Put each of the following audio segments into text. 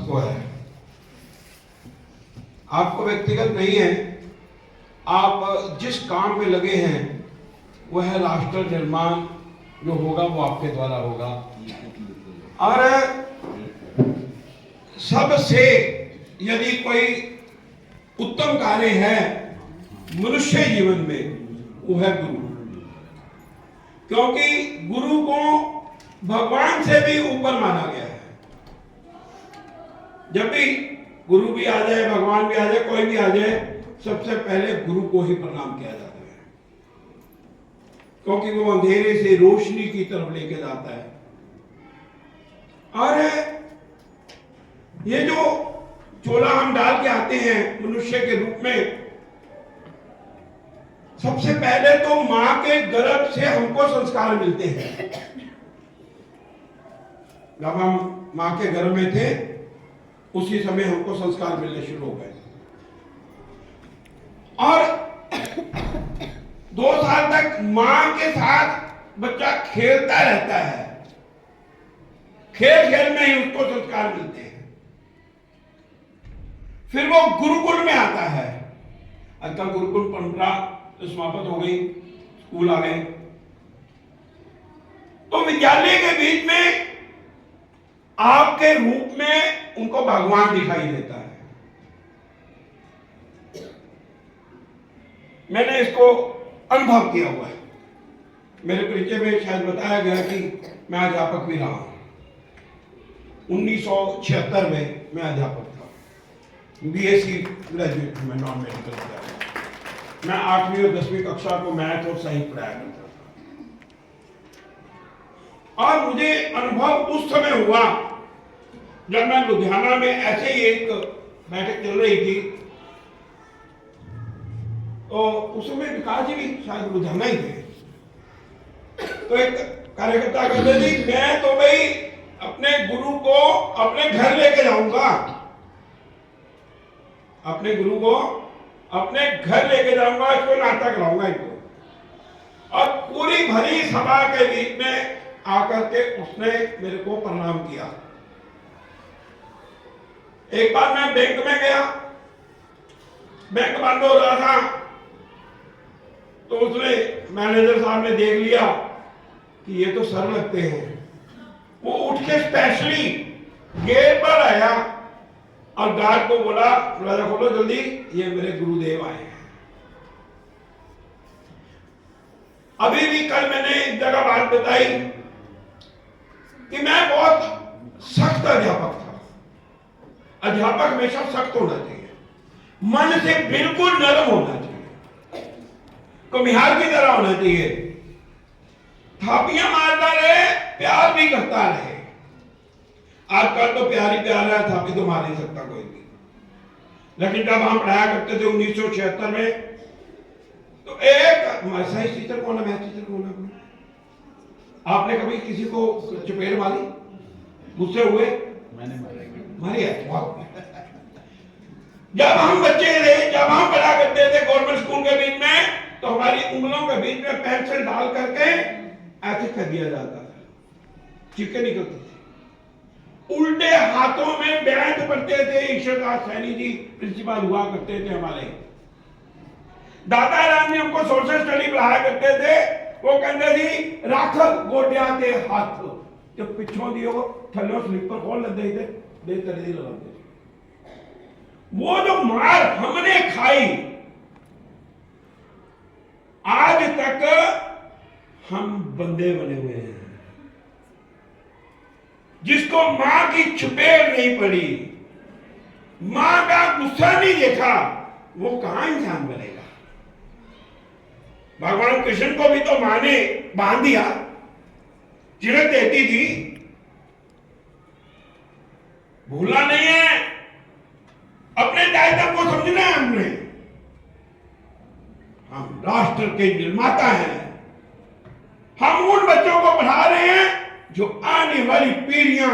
सबको है, आपको व्यक्तिगत नहीं है। आप जिस काम में लगे हैं वह राष्ट्र निर्माण जो होगा वो आपके द्वारा होगा। और सबसे यदि कोई उत्तम कार्य है मनुष्य जीवन में वो है गुरु, क्योंकि गुरु को भगवान से भी ऊपर माना गया है। जब भी गुरु भी आ जाए, भगवान भी आ जाए, कोई भी आ जाए, सबसे पहले गुरु को ही प्रणाम किया जाता है, क्योंकि वो अंधेरे से रोशनी की तरफ लेके जाता है। और ये जो चोला हम डाल के आते हैं मनुष्य के रूप में, सबसे पहले तो मां के गर्भ से हमको संस्कार मिलते हैं। जब हम मां के गर्भ में थे उसी समय हमको संस्कार मिलने शुरू हो गए, और 2 साल तक मां के साथ बच्चा खेलता रहता है, खेल खेल में ही उसको संस्कार मिलते हैं। फिर वो गुरुकुल में आता है। आजकल गुरुकुल परंपरा समाप्त हो गई, स्कूल आ गए, तो विद्यालय के बीच में आपके रूप में उनको भगवान दिखाई देता है। मैंने इसको अनुभव किया हुआ है। मेरे परिचय में शायद बताया गया कि मैं अध्यापक भी रहा हूं। 1976 में मैं अध्यापक था, बीएससी ग्रेजुएट में, नॉन मेडिकल किया। मैं 8वीं और 10वीं कक्षा को मैथ और साइंस पढ़ाया करता था। और मुझे अनुभव उस समय हुआ जब मैं लुधियाना में ऐसे ही एक बैठक चल रही थी, तो उस समय विकास जी भी शायद लुधियाना ही थे। तो एक कार्यकर्ता कहते थे, मैं तो भाई अपने गुरु को अपने घर लेके जाऊंगा, अपने गुरु को अपने घर लेके जाऊंगा, इसको नाटक कराऊंगा इनको। और पूरी भरी सभा के बीच में आकर के उसने मेरे को प्रणाम किया। एक बार मैं बैंक में गया, बैंक बंद हो रहा था, तो उसने मैनेजर साहब ने देख लिया कि ये तो सर लगते हैं। वो उठ के स्पेशली गेट पर आया और गार्ड को बोला, दरवाजा खोलो जल्दी, ये मेरे गुरुदेव आए हैं। अभी भी कल मैंने एक जगह बात बताई कि मैं बहुत सख्त अध्यापक था। अध्यापक हमेशा सख्त होना चाहिए, मन से बिल्कुल नरम होना चाहिए, कुम्हार की तरह होना चाहिए, थापियां मारता रहे, प्यार भी करता रहे। आजकल तो प्यार ही प्यार है, थापी तो मार नहीं सकता कोई भी। लेकिन जब हम पढ़ाया करते थे 1976 में, तो एक साइंस टीचर कौन है, मैथ टीचर कौन है? आपने कभी किसी को चपेट मारी? गुस्से हुए? मैंने मारी है। जब हम बच्चे थे, जब हम पढ़ा करते थे गवर्नमेंट स्कूल के बीच में, तो हमारी उंगलों के बीच में पेंसिल डाल करके ऐसे कर दिया जाता था, चिपके निकलते थे। उल्टे हाथों में बैंड पढ़ते थे। ईश्वरदास सैनी जी प्रिंसिपल हुआ करते थे हमारे। दादा राम जी हमको सोशल स्टडी पढ़ाया करते थे। वो कहते थी, राख गोडिया दे हाथ, जब पिछों दियो थल्लो स्लीपर खोल लेते थे, दे तरह लगाते थे। वो जो मार हमने खाई, आज तक हम बंदे बने हुए हैं। जिसको मां की चपेट नहीं पड़ी, मां का गुस्सा नहीं देखा, वो कहां इंसान बनेगा? भगवान कृष्ण को भी तो मां ने बांध दिया, चिरत देती थी। भूलना नहीं है, अपने दायित्व को समझना है हमने। हम राष्ट्र के निर्माता हैं। हम उन बच्चों को पढ़ा रहे हैं जो आने वाली पीढ़ियां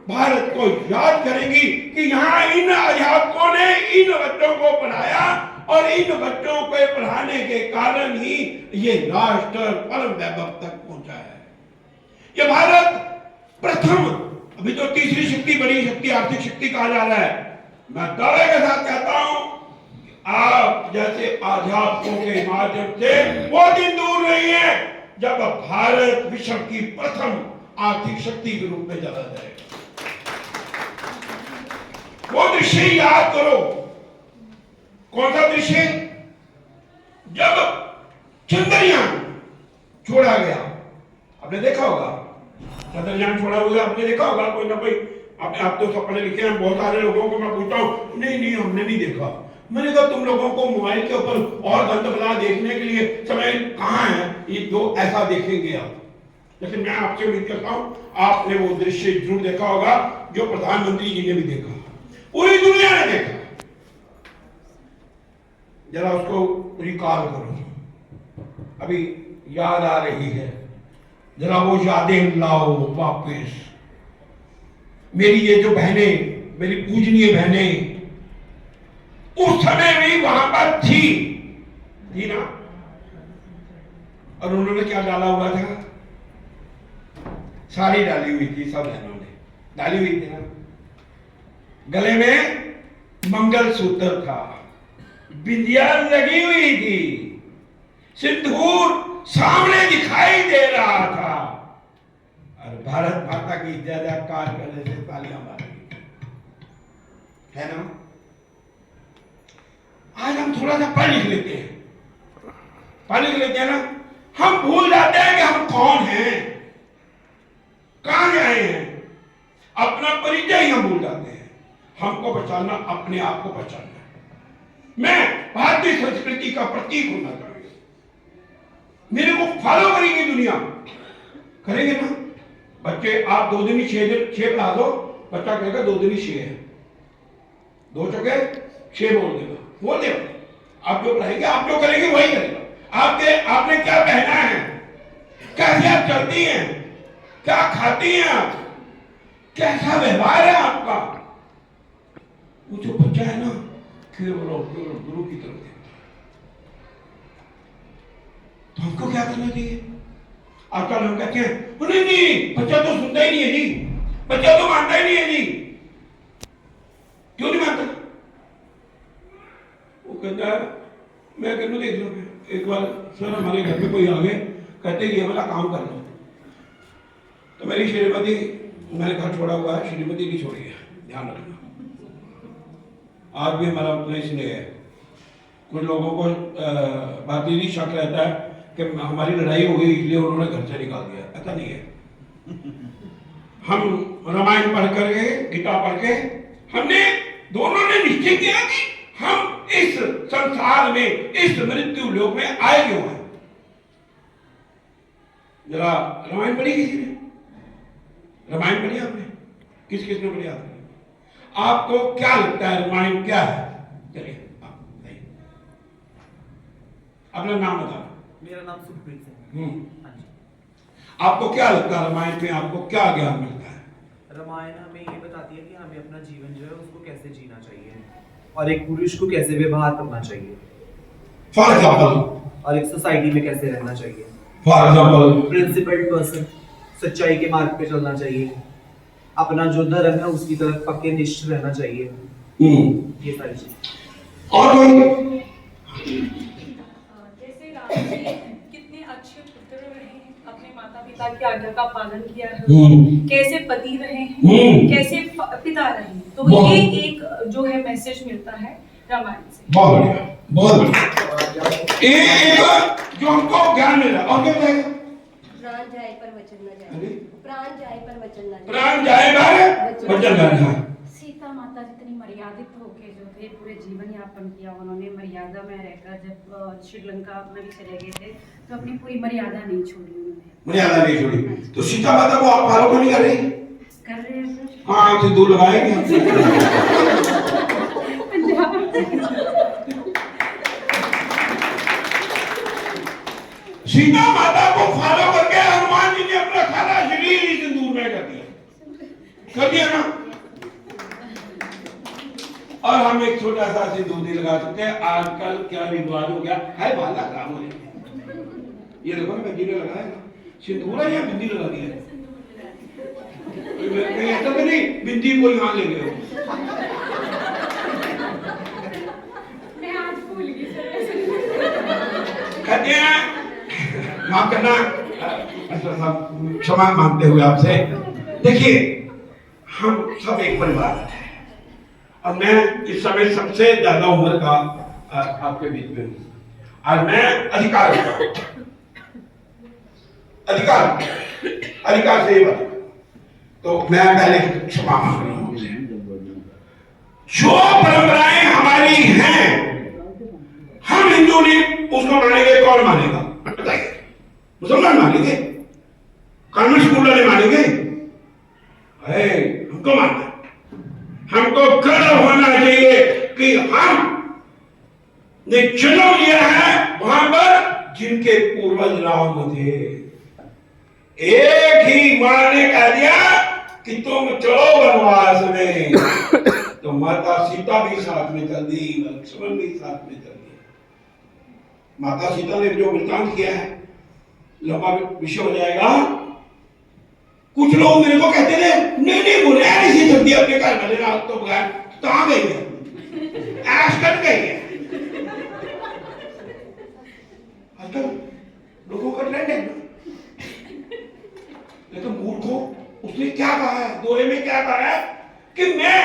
भारत को याद करेंगी कि यहां इन अध्यापकों ने इन बच्चों को पढ़ाया, और इन बच्चों को पढ़ाने के कारण ही ये राष्ट्र परम वैभव तक पहुंचा है। ये भारत प्रथम अभी तो तीसरी शक्ति, बड़ी शक्ति, आर्थिक शक्ति कहा जा रहा है। मैं दावे के साथ कहता हूं, आप जैसे अध्यापकों के माध्यम से वो दिन दूर नहीं है जब भारत विश्व की प्रथम आर्थिक शक्ति के रूप में चला जाएगा। वो दृश्य याद करो। कौन सा दृश्य? जब चंद्रयान छोड़ा गया, आपने देखा होगा, चंद्रयान छोड़ा हुआ आपने देखा होगा, कोई ना कोई, अपने आप तो सब पढ़े लिखे हैं, बहुत सारे लोगों को मैं पूछता हूं, नहीं हमने नहीं देखा। मैंने कहा तुम लोगों को मोबाइल के ऊपर और गंदबला देखने के लिए समय कहां है, ये जो ऐसा देखेंगे आप। लेकिन मैं आपसे उम्मीद करता हूं आपने वो दृश्य जरूर देखा होगा जो प्रधानमंत्री जी ने भी देखा, पूरी दुनिया ने देखा। जरा उसको रिकॉल करो, अभी याद आ रही है, जरा वो यादें लाओ वापस। मेरी ये जो बहनें, मेरी पूजनीय बहनें उस समय भी वहां पर थी ना, और उन्होंने क्या डाला हुआ था? साड़ी डाली हुई थी, सब बहनों ने डाली हुई थी ना। गले में मंगलसूत्र था, बिंदिया लगी हुई थी, सिंदूर सामने दिखाई दे रहा था, और भारत माता की जय जयकार करने से तालियां मार रही है ना। आज हम थोड़ा सा पढ़ लिख लेते हैं ना, हम भूल जाते हैं कि हम कौन हैं, कहां से आए हैं, अपना परिचय ही हम भूल जाते हैं। हमको पहचानना, अपने आप को पहचानना। मैं भारतीय संस्कृति का प्रतीक होना चाहिए, मेरे को फॉलो करेंगे दुनिया, करेंगे ना। बच्चे आप 2 दिन 6 पढ़ा दो, बच्चा कहेगा 2 दिन 6 है, 2 चौके 6 बोल देगा, बोल देगा। आप जो पढ़ाएंगे, आप जो करेंगे वही करेगा। आपने क्या पहना है, कैसे आप चलती हैं, क्या खाती हैं आप, कैसा व्यवहार है आपका, वो जो बच्चा है ना केवल गुरु की तरफ देखता है। तो हमको क्या करना चाहिए? आजकल हम कहते हैं नहीं बच्चा तो सुनता ही नहीं है जी, बच्चा तो मानता ही नहीं है जी। क्यों नहीं मानता? वो कहता है मैं कहूँ देख लो, एक बार सर हमारे घर में कोई आ गए, कहते ये वाला काम कर लो, तो मेरी श्रीमती, मैंने घर छोड़ा हुआ है, श्रीमती नहीं छोड़ी है, ध्यान रखना। आज भी हमारा उतना इसलिए है, कुछ लोगों को बात ही शक रहता है कि हमारी लड़ाई हो गई इसलिए उन्होंने घर से निकाल दिया, ऐसा नहीं है। हम रामायण पढ़ करके, गीता पढ़ के, हमने दोनों ने निश्चय किया कि हम इस संसार में, इस मृत्यु लोक में आए क्यों हैं। जरा रामायण पढ़ी किसी ने? रामायण पढ़ी आपने? किस किस ने पढ़ी आपने? आपको क्या लगता है रामायण क्या है? चलिए अपना नाम बताओ। मेरा नाम सुखप्रीत सिंह। आपको क्या लगता है रामायण में आपको क्या ज्ञान मिलता है? रामायण हमें ये बताती है कि हमें अपना जीवन जो है उसको कैसे जीना चाहिए और एक पुरुष को कैसे व्यवहार करना चाहिए, फॉर एग्जाम्पल, और एक सोसाइटी में कैसे रहना चाहिए। फॉर एग्जाम्पल, प्रिंसिपल्ड पर्सन, सच्चाई के मार्ग पे चलना चाहिए, अपना जो धर्म है उसकी तरफ पक्के निष्ठ रहना चाहिए, ये सारी चीजें। और कोई? जैसे राम जी कितने अच्छे पुत्र रहे, अपने माता पिता की आज्ञा का पालन किया है, कैसे पति रहे, कैसे पिता रहे, तो ये एक जो है मैसेज मिलता है रामायण से। बहुत बढ़िया, बहुत बढ़िया। एक जो हमको ज्ञान मिला। और क्या बताएगा? प्राण जाए पर वचन न जाए, प्राण जाए पर वचन न जाए, प्राण जाए पर वचन न जाए। सीता माता जितनी मर्यादित होके जो थे पूरे जीवन यापन किया, उन्होंने मर्यादा में रहकर जब श्रीलंका में भी चले गए थे तो अपनी पूरी मर्यादा नहीं छोड़ी उन्होंने, मर्यादा नहीं छोड़ी। तो सीता माता को आप फॉलो नहीं कर रही? कर रहे हैं। हाँ, आपसे दूर लगाएंगे। सीता माता को फॉलो करके हनुमान जी ने अपना सारा शरीर ही सिंदूर में कर दिया ना। और हम एक छोटा सा सिंदूर नहीं लगा सकते। आजकल क्या रिवाज हो गया है, बाला काम हो जाए। ये देखो ना, बिंदी ने लगाया ना सिंदूर है या बिंदी लगा दी है? कहीं ऐसा तो नहीं बिंदी को यहाँ ले गए हो? मैं आज भूल गई सर ऐसे। कहते हैं माफ करना, क्षमा मांगते हुए आपसे। देखिए हम सब एक परिवार हैं और मैं इस समय सबसे ज्यादा उम्र का आपके बीच में हूँ और मैं अधिकार से ये बात, तो मैं पहले क्षमा मांग रहा हूँ। जो परंपराएं हमारी हैं हम हिंदू नहीं उसको मानेंगे, कौन मानेगा बताइए? मुसलमान मानेंगे, कॉन्वेंट स्कूल वाले मानेंगे? हमको मानना, हमको गर्व होना चाहिए कि हम ने जन्म लिया है वहां पर जिनके पूर्वज राम थे। एक ही मां ने कह दिया कि तुम चलो वनवास में, तो माता सीता भी साथ में चल दी, लक्ष्मण भी साथ में चल दिया। माता सीता ने जो वृतांत किया है लंबा विषय हो जाएगा। कुछ लोग मेरे को कहते थे नहीं बोले ऐसी जल्दी अपने घर वाले रात तो बगैर कहां गई है, ऐश कर गई है। आजकल लोगों का ट्रेंड है, लेकिन मूर्खों उसने क्या कहा है, दोहे में क्या कहा है कि मैं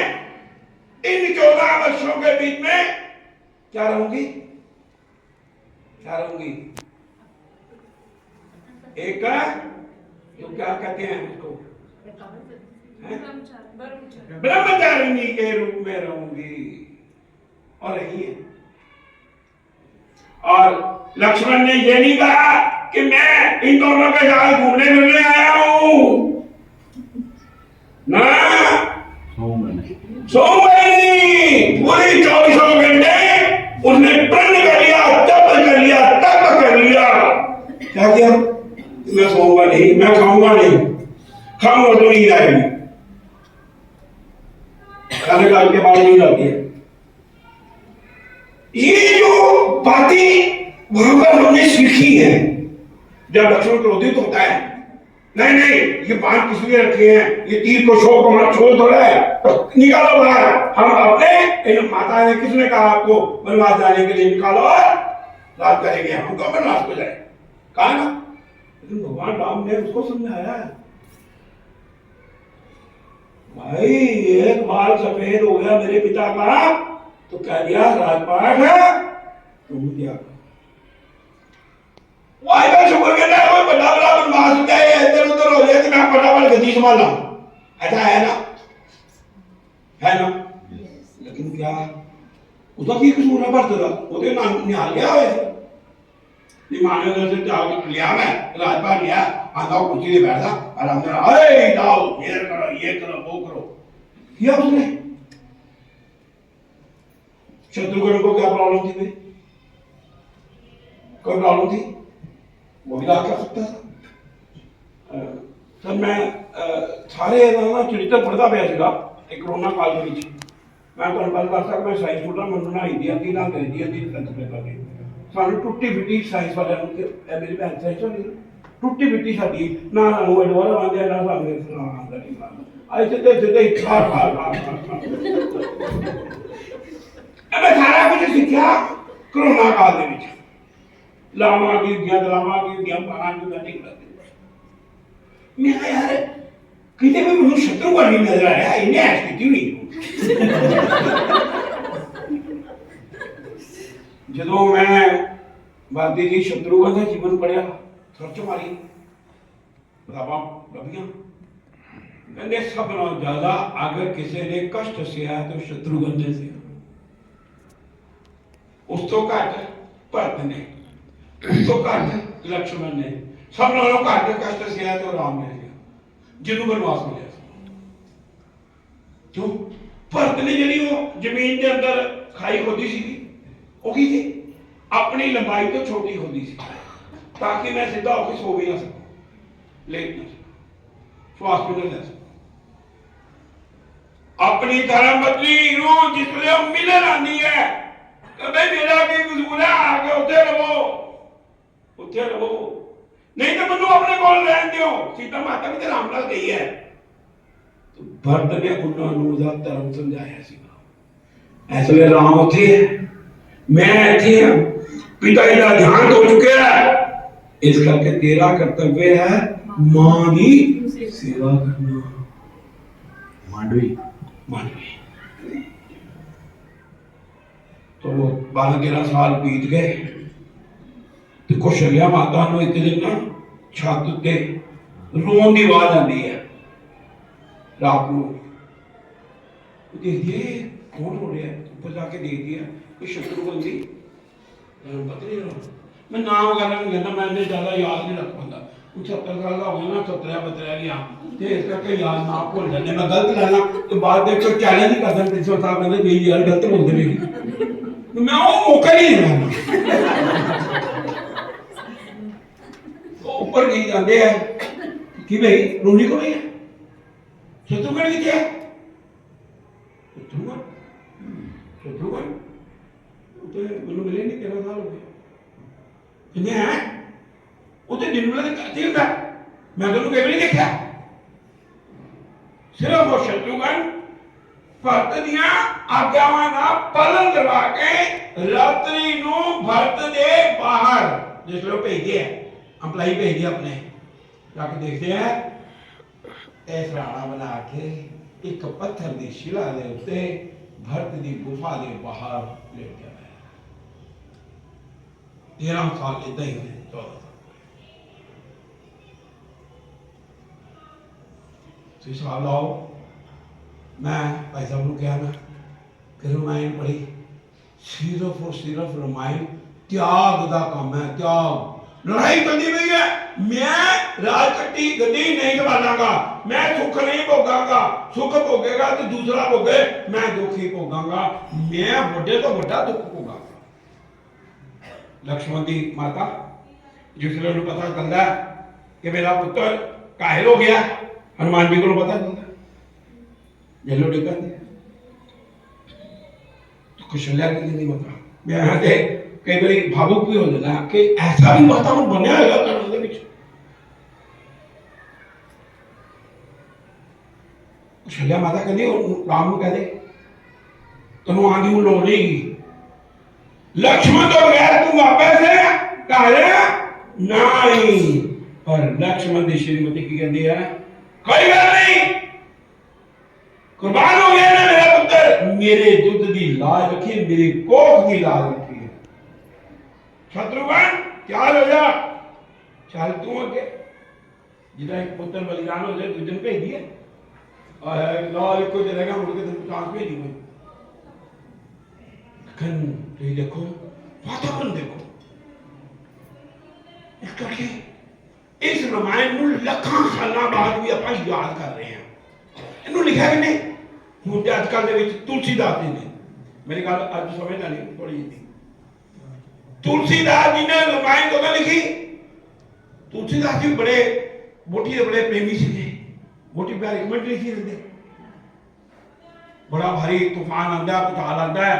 इन 14 वर्षों के बीच में क्या रहूंगी? एक तो क्या कहते हैं उसको, ब्रह्मचारिणी के रूप में रहूंगी और रही है। और लक्ष्मण ने ये नहीं कहा कि मैं इन दोनों के साथ घूमने फिरने आया हूं ना, सोमवारी पूरी 24 घंटे उसने प्रण कर लिया, तप कर लिया। क्या किया? मैं सोऊंगा नहीं, मैं खाऊंगा नहीं, खाऊंगा तो नींद आएगी, खाने काल के बाद नींद आती है। ये जो बातें वहां पर हमने सीखी है। जब लक्ष्मण क्रोधित होता है, नहीं ये बाण किस लिए रखे हैं, ये तीर को शोक हमारा छोड़ थोड़ा है, तो निकालो बाहर। हम अपने इन माता ने किसने कहा आपको वनवास जाने के लिए निकालो और राज करेंगे, हम कब वनवास को जाए, कहा ना। लेकिन भगवान राम ने उसको समझाया है, भाई एक बाल सफेद हो गया मेरे पिता का तो कह दिया राजपाट है तुम क्या शुक्र करना है, कोई बड़ा बनवास जाए इधर उधर हो जाए तो मैं फटाफट गद्दी संभाला, ऐसा है ना? लेकिन क्या उसका की कसूर है? भरत का वो निहाल गया वैसे माने उधर से त्याग लिया, मैं राजपाट लिया, आधा कुर्सी पे बैठा आराम से, अरे जाओ ये करो वो करो किया उसने। शत्रुघ्न को क्या प्रॉब्लम थी भाई? कोई प्रॉब्लम थी? वो भी राज कर सकता था। सर मैं सारे ना चरित्र पढ़ता पाया सीगा एक कोरोना काल के बीच। मैं तो बल वास्ता मैं साइंस स्टूडेंट ਮੈਨੂੰ ਨਾ ਇੰਡੀਆ ਦੀ ਨਾ ਅੰਗਰੇਜ਼ੀ ਦੀ ਲੱਤ ਲੱਗਾ ਕੇ ਸਾਨੂੰ ਟੁੱਟੀ ਫਿੱਟੀ ਸਾਇੰਸ ਵਾਲਿਆਂ ਨੂੰ ਕਿ ਮੇਰੀ ਭੈਣ ਸਾਇੰਸ ਵਾਲੀ ਟੁੱਟੀ ਫਿੱਟੀ ਸਾਡੀ ਨਾ ਸਾਨੂੰ ਐਡਵਾਂਸ ਆਉਂਦੇ ਨਾ ਸਾਨੂੰ ਆਉਂਦਾ ਨਹੀਂ ਆਏ ਸਿੱਧੇ ਖਾਰ मैं सारा कुछ सीखा कोरोना काल ਦੇ ਵਿੱਚ ਲਾਵਾਂ ਕੀ ਗਿਆ ਪਾਣਾ ਦੀ ਗੱਡੀ ਕਰਦੀ ਮੈਂ ਯਾਰ ਕਿਤੇ ਵੀ ਮੈਨੂੰ ਸ਼ਤਰੂ ਬਣ ਨਹੀਂ ਨਜ਼ਰ ਆਇਆ ਇਹਨੇ ਐਸ ਕੀਤੀ ਹੋਈ ਜਦੋਂ ਮੈਂ ਵਰਦੀ ਦੀ ਸ਼ਤਰੂਗਨ ਦਾ ਜੀਵਨ ਪੜਿਆ ਸਰਚ ਮਾਰੀ ਬਤਾਵਾ ਲੱਭੀਆਂ ਕਹਿੰਦੇ ਸਭ ਨਾਲੋਂ ਜ਼ਿਆਦਾ ਅਗਰ ਕਿਸੇ ਨੇ ਕਸ਼ਟ ਸਿਆ ਤਾਂ ਸ਼ਤਰੂਗਨ ਨੇ ਸਿਆ ਉਸ ਤੋਂ ਘੱਟ ਭਰਤ ਨੇ ਉਸ ਤੋਂ ਘੱਟ ਲਕਸ਼ਮਣ ਨੇ ਸਭ ਨਾਲੋਂ ਘੱਟ ਕਸ਼ਟ ਸਿਆ ਤਾਂ ਰਾਮ ਨੇ ਸਿਆ ਜਿਹਨੂੰ ਬਨਵਾਸ ਮਿਲਿਆ ਕਿਉਂ ਭਰਤ ਨੇ ਜਿਹੜੀ ਉਹ ਜ਼ਮੀਨ ਦੇ ਅੰਦਰ ਖਾਈ ਖੋਦੀ ਸੀਗੀ ਉਹ ਕੀ ਸੀ ਆਪਣੀ ਲੰਬਾਈ ਤੋਂ ਛੋਟੀ ਹੁੰਦੀ ਸੀ ਤਾਂ ਕਿ ਮੈਂ ਸਿੱਧਾ ਹੋ ਕੇ ਸੋ ਵੀ ਨਾ ਸਕਾਂ ਲੇਟ ਨਾ ਸਕਾਂ श्वास भी नहीं ले सकता अपनी धर्म पत्नी जिसलिए मिलन आनी है तो भाई मेरा भी कसूर है आगे उठे रहो नहीं तो मैं अपने को रहन दियो सीता माता भी तो राम लाल गई है भरत ने उन्होंने उसका धर्म समझाया सीगा। इस वे राम उत्थे है, मैं इत्थे हां, पिता जी का देहांत हो चुका है, इस करके तेरा कर्तव्य है मां की सेवा करना। मांडवी मांडवी तो 12-13 साल बीत गए तो कौशल्या माता को एक दिन ना छत उत्ते रोन की आवाज आती है रात को। देखिए कौन रो रहा है, ऊपर जाके देख दिया कोई शत्रुघ्न की पत्नी रो। मैं नाम करना नहीं कहता, मैं ज्यादा याद नहीं रख पाता। 70 साल का हो ना 17-15 गया तो इस करके याद ना भूल जाने। मैं गलत लेना तो बाद में कोई चैलेंज ही करता प्रिंसिपल साहब कहते भी यार गलत बोलते नहीं, मैं वो मौका नहीं देना। तो ऊपर नहीं जाते हैं कि भाई रोनी को नहीं है, शत्रुघ्न की क्या शत्रुघ्न शत्रुघ्न तो मैंने मिले नहीं 13 साल हो गए कितने हैं उसे दिन वाले कहते होता मैं तो कभी नहीं देखा। सिर्फ वो शत्रुघ्न भरत दिया आज्ञावां का पालन करवा के रात्रि नू भरत दे बाहर जिसले भेजे अंपलाई भेजे अपने जाके देखते हैं इस राणा बना के एक पत्थर की शिला के उत्ते भरत की गुफा के बाहर लेट गया। 13 साल इदा ही हुए 14 साल हिसाब लाओ। मैं भाई साहब को कहा ना कि रामायण पढ़ी, सिर्फ और सिर्फ रामायण त्याग का काम है। त्याग लड़ाई करनी पई है, मैं राजकट्टी गद्दी नहीं संभालांगा, मैं सुख नहीं भोगांगा, सुख भोगेगा तो दूसरा भोगे, मैं दुख ही भोगांगा, मैं बड़े तो बड़ा दुख भोगांगा। लक्ष्मण की माता जिसने उन्हें पता चलता है कि मेरा पुत्र काहिल हो गया, हनुमान जी को पता चलता जेलो डिगा तो कौशल्या के लिए नहीं पता। मैं यहाँ से कई बार भावुक भी हो जाता कि ऐसा भी वातावरण बनया होगा करण के बीच। कौशल्या माता कहती राम को कह दे तेन आंधी को लोड़ नहीं, लक्ष्मण तो बगैर तू वापस है कह नहीं। पर लक्ष्मण की श्रीमती की कहती है कोई गल नहीं, कुर्बान हो गया ना मेरा पुत्र, मेरे दुध की लाज रखी, मेरी कोख की लाज रखी है। शत्रुघ्न त्यार हो जा, चल तू अगे जिदा एक पुत्र बलिदान हो जाए दूसरे भेज दिए और लाल को रहेगा मुड़ के तेरे चांस भेजी मैं। लेकिन तुम देखो वातावरण देखो, इस करके इस रामायण को लखां सालों बाद भी आप याद कर रहे हैं। इन्हों लिखा कि नहीं हूँ तो अजकल के तुलसीदास जी ने, मेरी गल अज समझना नहीं थोड़ी जी, तुलसीदास जी ने रामायण कदों लिखी। तुलसीदास जी बड़े वोटी के बड़े प्रेमी थे, वोटी प्यार एक मिनट नहीं रहते, बड़ा भारी तूफान आता है, भूचाल आता है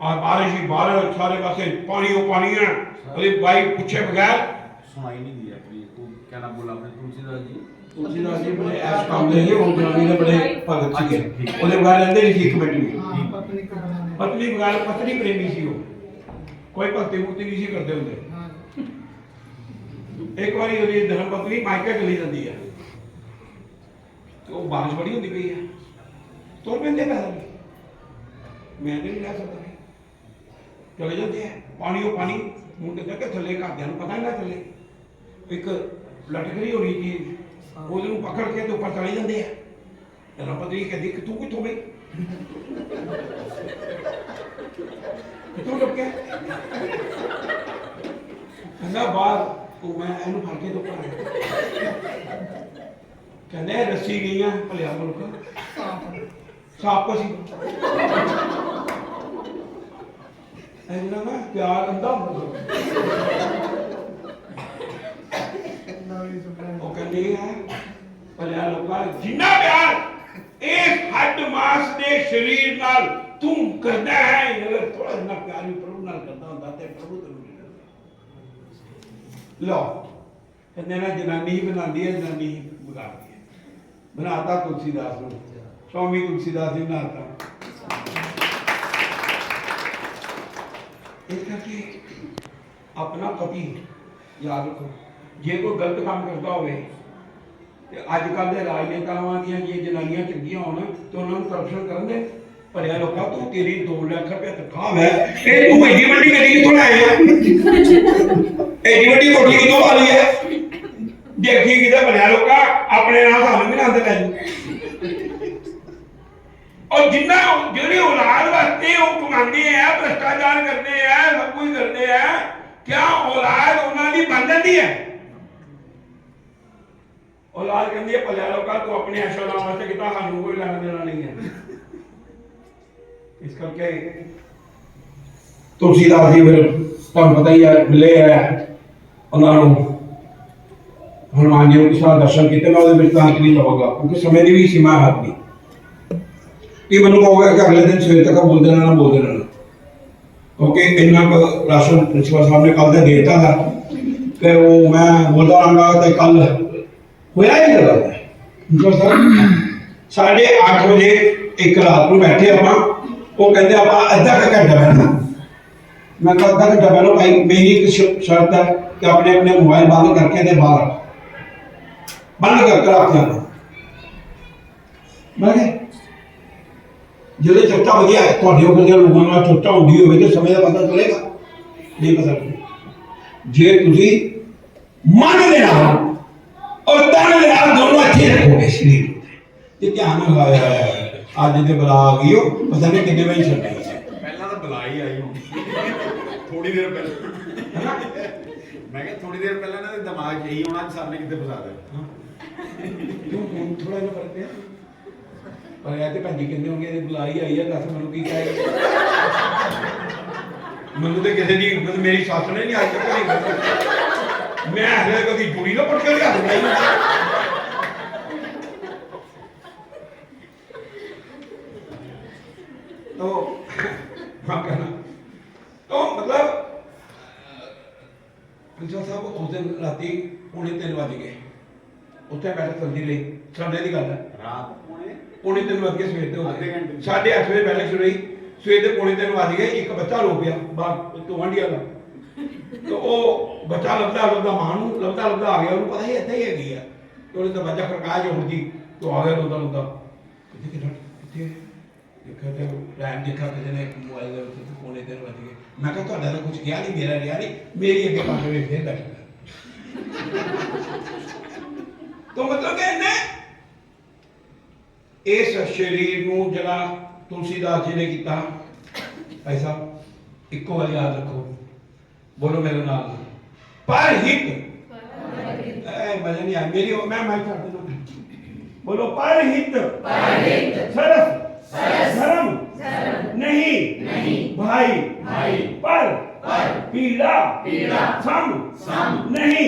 और बारिश ही बारिश, सारे पासे पानी हो पानी है, और भाई पूछे बगैर सुनाई नहीं दी अपनी को क्या नाम बोला आपने तुलसीदास जी। तुलसीदास जी बड़े ऐश काम दे गए, उन जनानी ने बड़े भगत सी के ओदे बगैर रहंदे नहीं सी। कमेटी में पत्नी बगैर पत्नी प्रेमी सी हो, कोई भक्ति मुक्ति नहीं सी करते होंगे। एक बारी ओदी धर्म पत्नी मायके चली जाती है तो बारिश बड़ी होती पई है, तुर पैंदे पैदल, मैं नहीं रह सकता, चले जाते हैं पानी हो पानी मुंडे तक थले, घरदियां नूं पता ही ना चले, एक लटकरी हो रही चीज ਉਹਨੂੰ पकड़ के तो ऊपर चले जाते हैं। धर्म पत्नी कहती कि तू कितों बई कितों लपके कहना बाहर तो मैं इनू फड़ के तो ऊपर कहने रस्सी गई है भलिया मुल्क साफ को सी ना प्यार अंधा जिन्ना प्यार एक हड्ड मास दे शरीर नाल तुम करना है, अगर थोड़ा जिन्ना प्यार भी प्रभु नाल करता होता ते प्रभु तेनू नहीं करता। लो कहते ना जनानी ही बनाती है, जनानी ही बिगाड़ती है। बनाता तुलसीदास ने, स्वामी तुलसीदास जी बनाता। इस करके अपना पति याद रखो, जे कोई गलत काम करता होवे ते अजकल दे राजनेतावां दियां जे जनानियां चंगियां होण ते उन्हां नूं करप्शन करन दे। भरिया लोका तू तेरी 2 लाख रुपया तनख्वाह है, ए तू एडी वड्डी गड्डी कित्थों लाया है, एडी वड्डी कोठी कित्थों पा ली है, देखी किते भरिया लोका अपने नाल सानू भी नांदे लै जी। और जिन्ना जेहड़ी औलाद वास्ते वो कमांदे हैं, भ्रष्टाचार करते हैं, सब कुछ करते हैं, क्या औलाद उन्हां दी बन जाती है? औलाद कहती है भलिया लोका तू अपने ऐशो-आराम वास्ते किता, सानू कोई लेना देना नहीं है। इस करके तुलसीदास जी फिर तुहानू पता ही है मिले है, उन्होंने हनुमान जी के साथ दर्शन किए। मैं वो वृत्तांत नहीं लवांगा क्योंकि समय की भी सीमा है अपनी। कि मैंने कहोगे कि अगले दिन सवेर तक बोलते रहना क्योंकि इन्ना राशन प्रिंसिपल साहब ने कल दे दिता था कि वो मैं बोलता रहूँगा तो कल होया ही लगा प्रिंसिपल साहब 8:30 बजे एक रात को बैठे आप, वो कहते आप अद्धा घंटा बहना। मैं कहा अद्धा घंटा बहनो भाई, मेरी एक शर्त है कि अपने अपने मोबाइल बंद करके दे बाहर बंद करके रख जाना। मैं जो चर्चा वधिया है थोड़े वर्गे लोगों नाल चर्चा होंदी होवे तो समय का पता चलेगा, नहीं पता चलेगा। जे तुसी मन दे नाल और तन दे नाल दोनों अच्छे रखोगे शरीर ते ध्यान लगाया आज दे बला आ गई हो पता नहीं कितने बजे छड़ी है। पहला तो बला ही आई होगी थोड़ी देर पहले, मैं क्या थोड़ी देर पहले ना दिमाग यही होना सर ने कितने फसा दे क्यों थोड़ा जिहा फर्क है पर ये तो भंजी कहते होंगे बला ही आई है, दस मैनू की कहेगा। मैनू तो किसी दी मतलब मेरी सस ने नहीं आज तक नहीं, मैं हले कभी कुड़ी ना पट के लिया बनाई। तो हाँ कहना तो मतलब प्रिंसिपल साहब उस दिन राती 3:30 बज गए उत्थे बैठक चलती रही। संडे की गल है, रात 3:30 बज गए सवेर के आधे घंटे 8:30 बजे बैठक शुरू हुई। सवेर के 3:30 बज गए, एक बच्चा रो पिया बाहर गवांढिया का। तो वो बच्चा लभदा लभदा मां नूं लभदा लभदा आ गया, उन्होंने पता ही इत्थे ही हैगी है। तो उन्हें दरवाजा खड़काया जो जी तो आ गया रोंदा रोंदा कितने देखा तो टाइम देखा किसी ने मोबाइल दे उत्ते 3:30 बज गए। मैं कहा तुहाडा तो कुछ गया नहीं, मेरा गया नहीं, मेरी अगे 5 बजे फिर बैठ गया। तो मतलब कि इन्हें इस शरीर नूं जिहड़ा तुलसीदास जी ने किया, भाई साहब इक्को वाली याद रखो, बोलो मेरे नाल पर हित मजा नहीं आया मेरी मैं कर देना, बोलो पर हित सरस धर्म नहीं भाई पर पीड़ा सम नहीं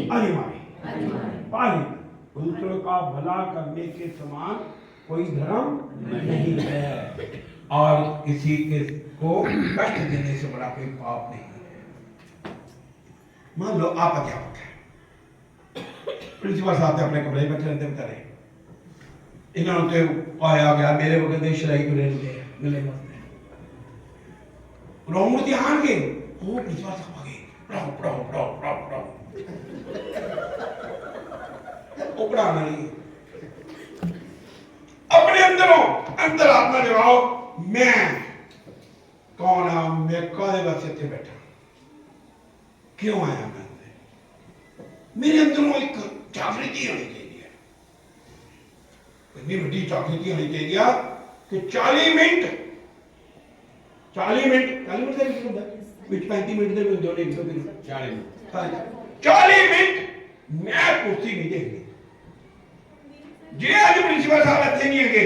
अनिवार्य। पर दूसरों का भला करने के समान कोई धर्म नहीं है और किसी के को कष्ट देने से बड़ा कोई पाप नहीं है। मान लो आप अध्यापक हैं, प्रिंसिपल साहब ने अपने कमरे में बैठे रहते बेचारे, इन्होंने तो आया गया मेरे वगैरह देश लाई को मिले रोमूर्ति आन के वो प्रिंसिपल साहब आ गए, पढ़ाओ पढ़ाओ पढ़ाओ पढ़ाओ पढ़ाओ वो पढ़ाना नहीं अपने अंदरों अंदर आत्मा जगाओ, मैं कौन हाँ, मैं काले बस इतने बैठा क्यों आया, मैं मेरे अंदरों एक जागृति होनी चाहिए, इतनी बड़ी जागृति होनी चाहिए कि 40 मिनट 35 मिनट दे विच होने 40 मिनट मैं कुर्सी नहीं देखनी। जे आज प्रिंसिपल साहब इतने नहीं है,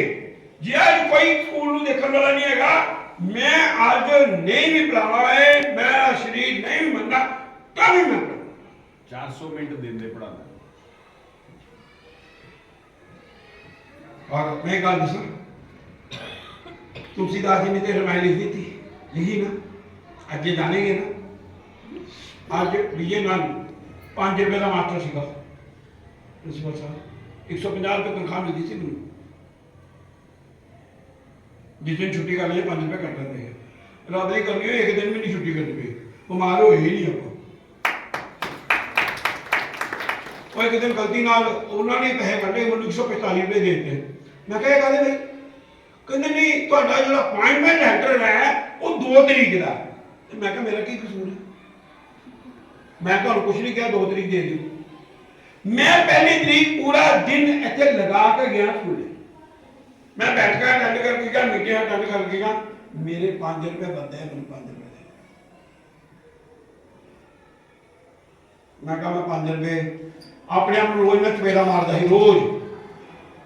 जे आज कोई स्कूल देखने वाला नहीं है, मैं आज नहीं भी पढ़ावा है, मेरा शरीर नहीं भी बनना तब भी मैं 400 मिनट दिन दे पढ़ाना। और मैं गल दसा तुलसीदास जी ने तो रामायण लिख दी थी, लिखी ना, अज जानेंगे ना। आज विजय नंद 5 रुपए का मास्टर सीगा प्रिंसिपल साहब, 150 रुपये तनख्वाह मिलती थी मैंने, जिस दिन छुट्टी कर लिए 5 रुपये कट लेते हैं, रब नहीं करनी हो एक दिन भी नहीं छुट्टी करनी पई, बीमार हो ही नहीं आपको। और एक दिन गलती नाल उन्होंने पैसे कटे, मैंने 145 रुपये दे दिए। मैं कहा कहते भाई, कहते नहीं ਤੁਹਾਡਾ ਜਿਹੜਾ अपॉइंटमेंट ਲੈਟਰ है वो 2 तरीक का। तो मैं कहा मेरा की कसूर है, मैं तो कुछ नहीं किया, 2 तरीक दे दी। मैं पहली तरीक पूरा दिन इतने लगा के गया स्कूले, मैं बैठ कर अटेंड करके गया, मीटिंग अटेंड करके गया, मेरे 5 रुपये बनते हैं, मैंने 5 रुपये दे। मैं कहा मैं 5 रुपये अपने आप रोज मैं चपेड़ा मारता ही, रोज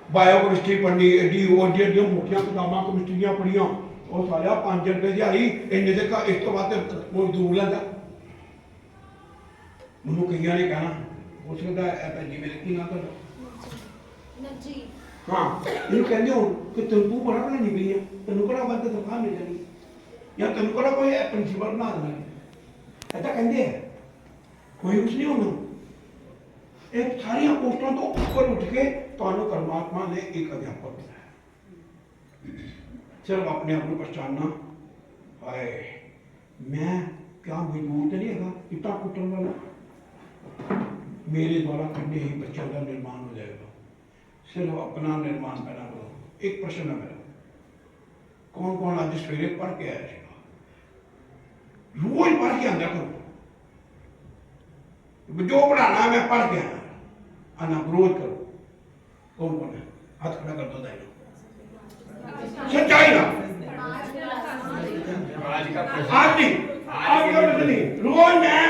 बायो केमिस्ट्री पढ़नी, एडी एडिया मोटिया किताबां केमिस्ट्री पढ़िया, और सारा 5 रुपये दिहाड़ी इन्ने से इस तो बाद कोई दूर लेंदा। मैनू कई ने कहना हो सकता है भैन जी मेरे की ना कर हाँ ये कहते हो कि तू बड़ा पढ़ानी पई है, तेन बड़ा बंद तनख्वाह मिल जानी, या तेन बड़ा कोई प्रिंसीपल बना देना, ऐसा कहते हैं। कोई कुछ नहीं होना, एक सारिया पोस्टों तो ऊपर उठ के ਤੁਹਾਨੂੰ परमात्मा ने एक अध्यापक बनाया। सिर्फ अपने आप को पहचानना, हाय मैं क्या मजबूर तो नहीं है इतना कुटन वाला, मेरे द्वारा करने ही बच्चों का निर्माण हो जाएगा। सिर्फ अपना निर्माण पैदा करो। एक प्रश्न है मेरा, कौन कौन आज सवेरे पढ़ के आया है? रोज पढ़ के आंदा करो, जो पढ़ाना है मैं पढ़ के आना रोज करो। कौन कौन है? हाथ खड़ा कर दो दाई, सच्चाई ना आज नहीं, आज का प्रश्न नहीं, रोज मैं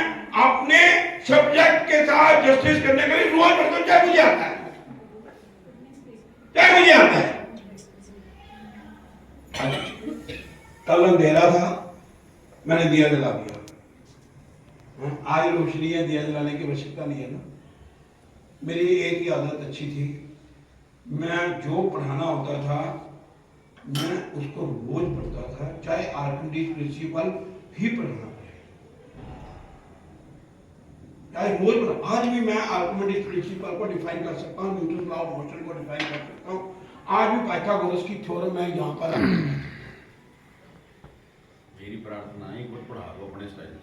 अपने सब्जेक्ट के साथ जस्टिस करने के लिए रोज पढ़ता हूं, चाहे मुझे आता है, चाहे मुझे आता है। कल अंधेरा था, मैंने दिया जला दिया। आज रोशनी है, दिया जलाने की आवश्यकता नहीं है ना। मेरी एक ही आदत अच्छी थी, मैं जो पढ़ाना होता था मैं उसको रोज पढ़ता था, चाहे आर्किमिडीज प्रिंसिपल ही पढ़ाना पड़े, चाहे रोज पढ़ा। आज भी मैं आर्किमिडीज प्रिंसिपल को डिफाइन कर सकता हूँ, न्यूटन लॉ ऑफ मोशन को डिफाइन कर सकता हूँ, आज भी पाइथागोरस की थ्योरम मैं यहाँ पर मेरी प्रार्थना है एक बार पढ़ा दो अपने स्टाइल से,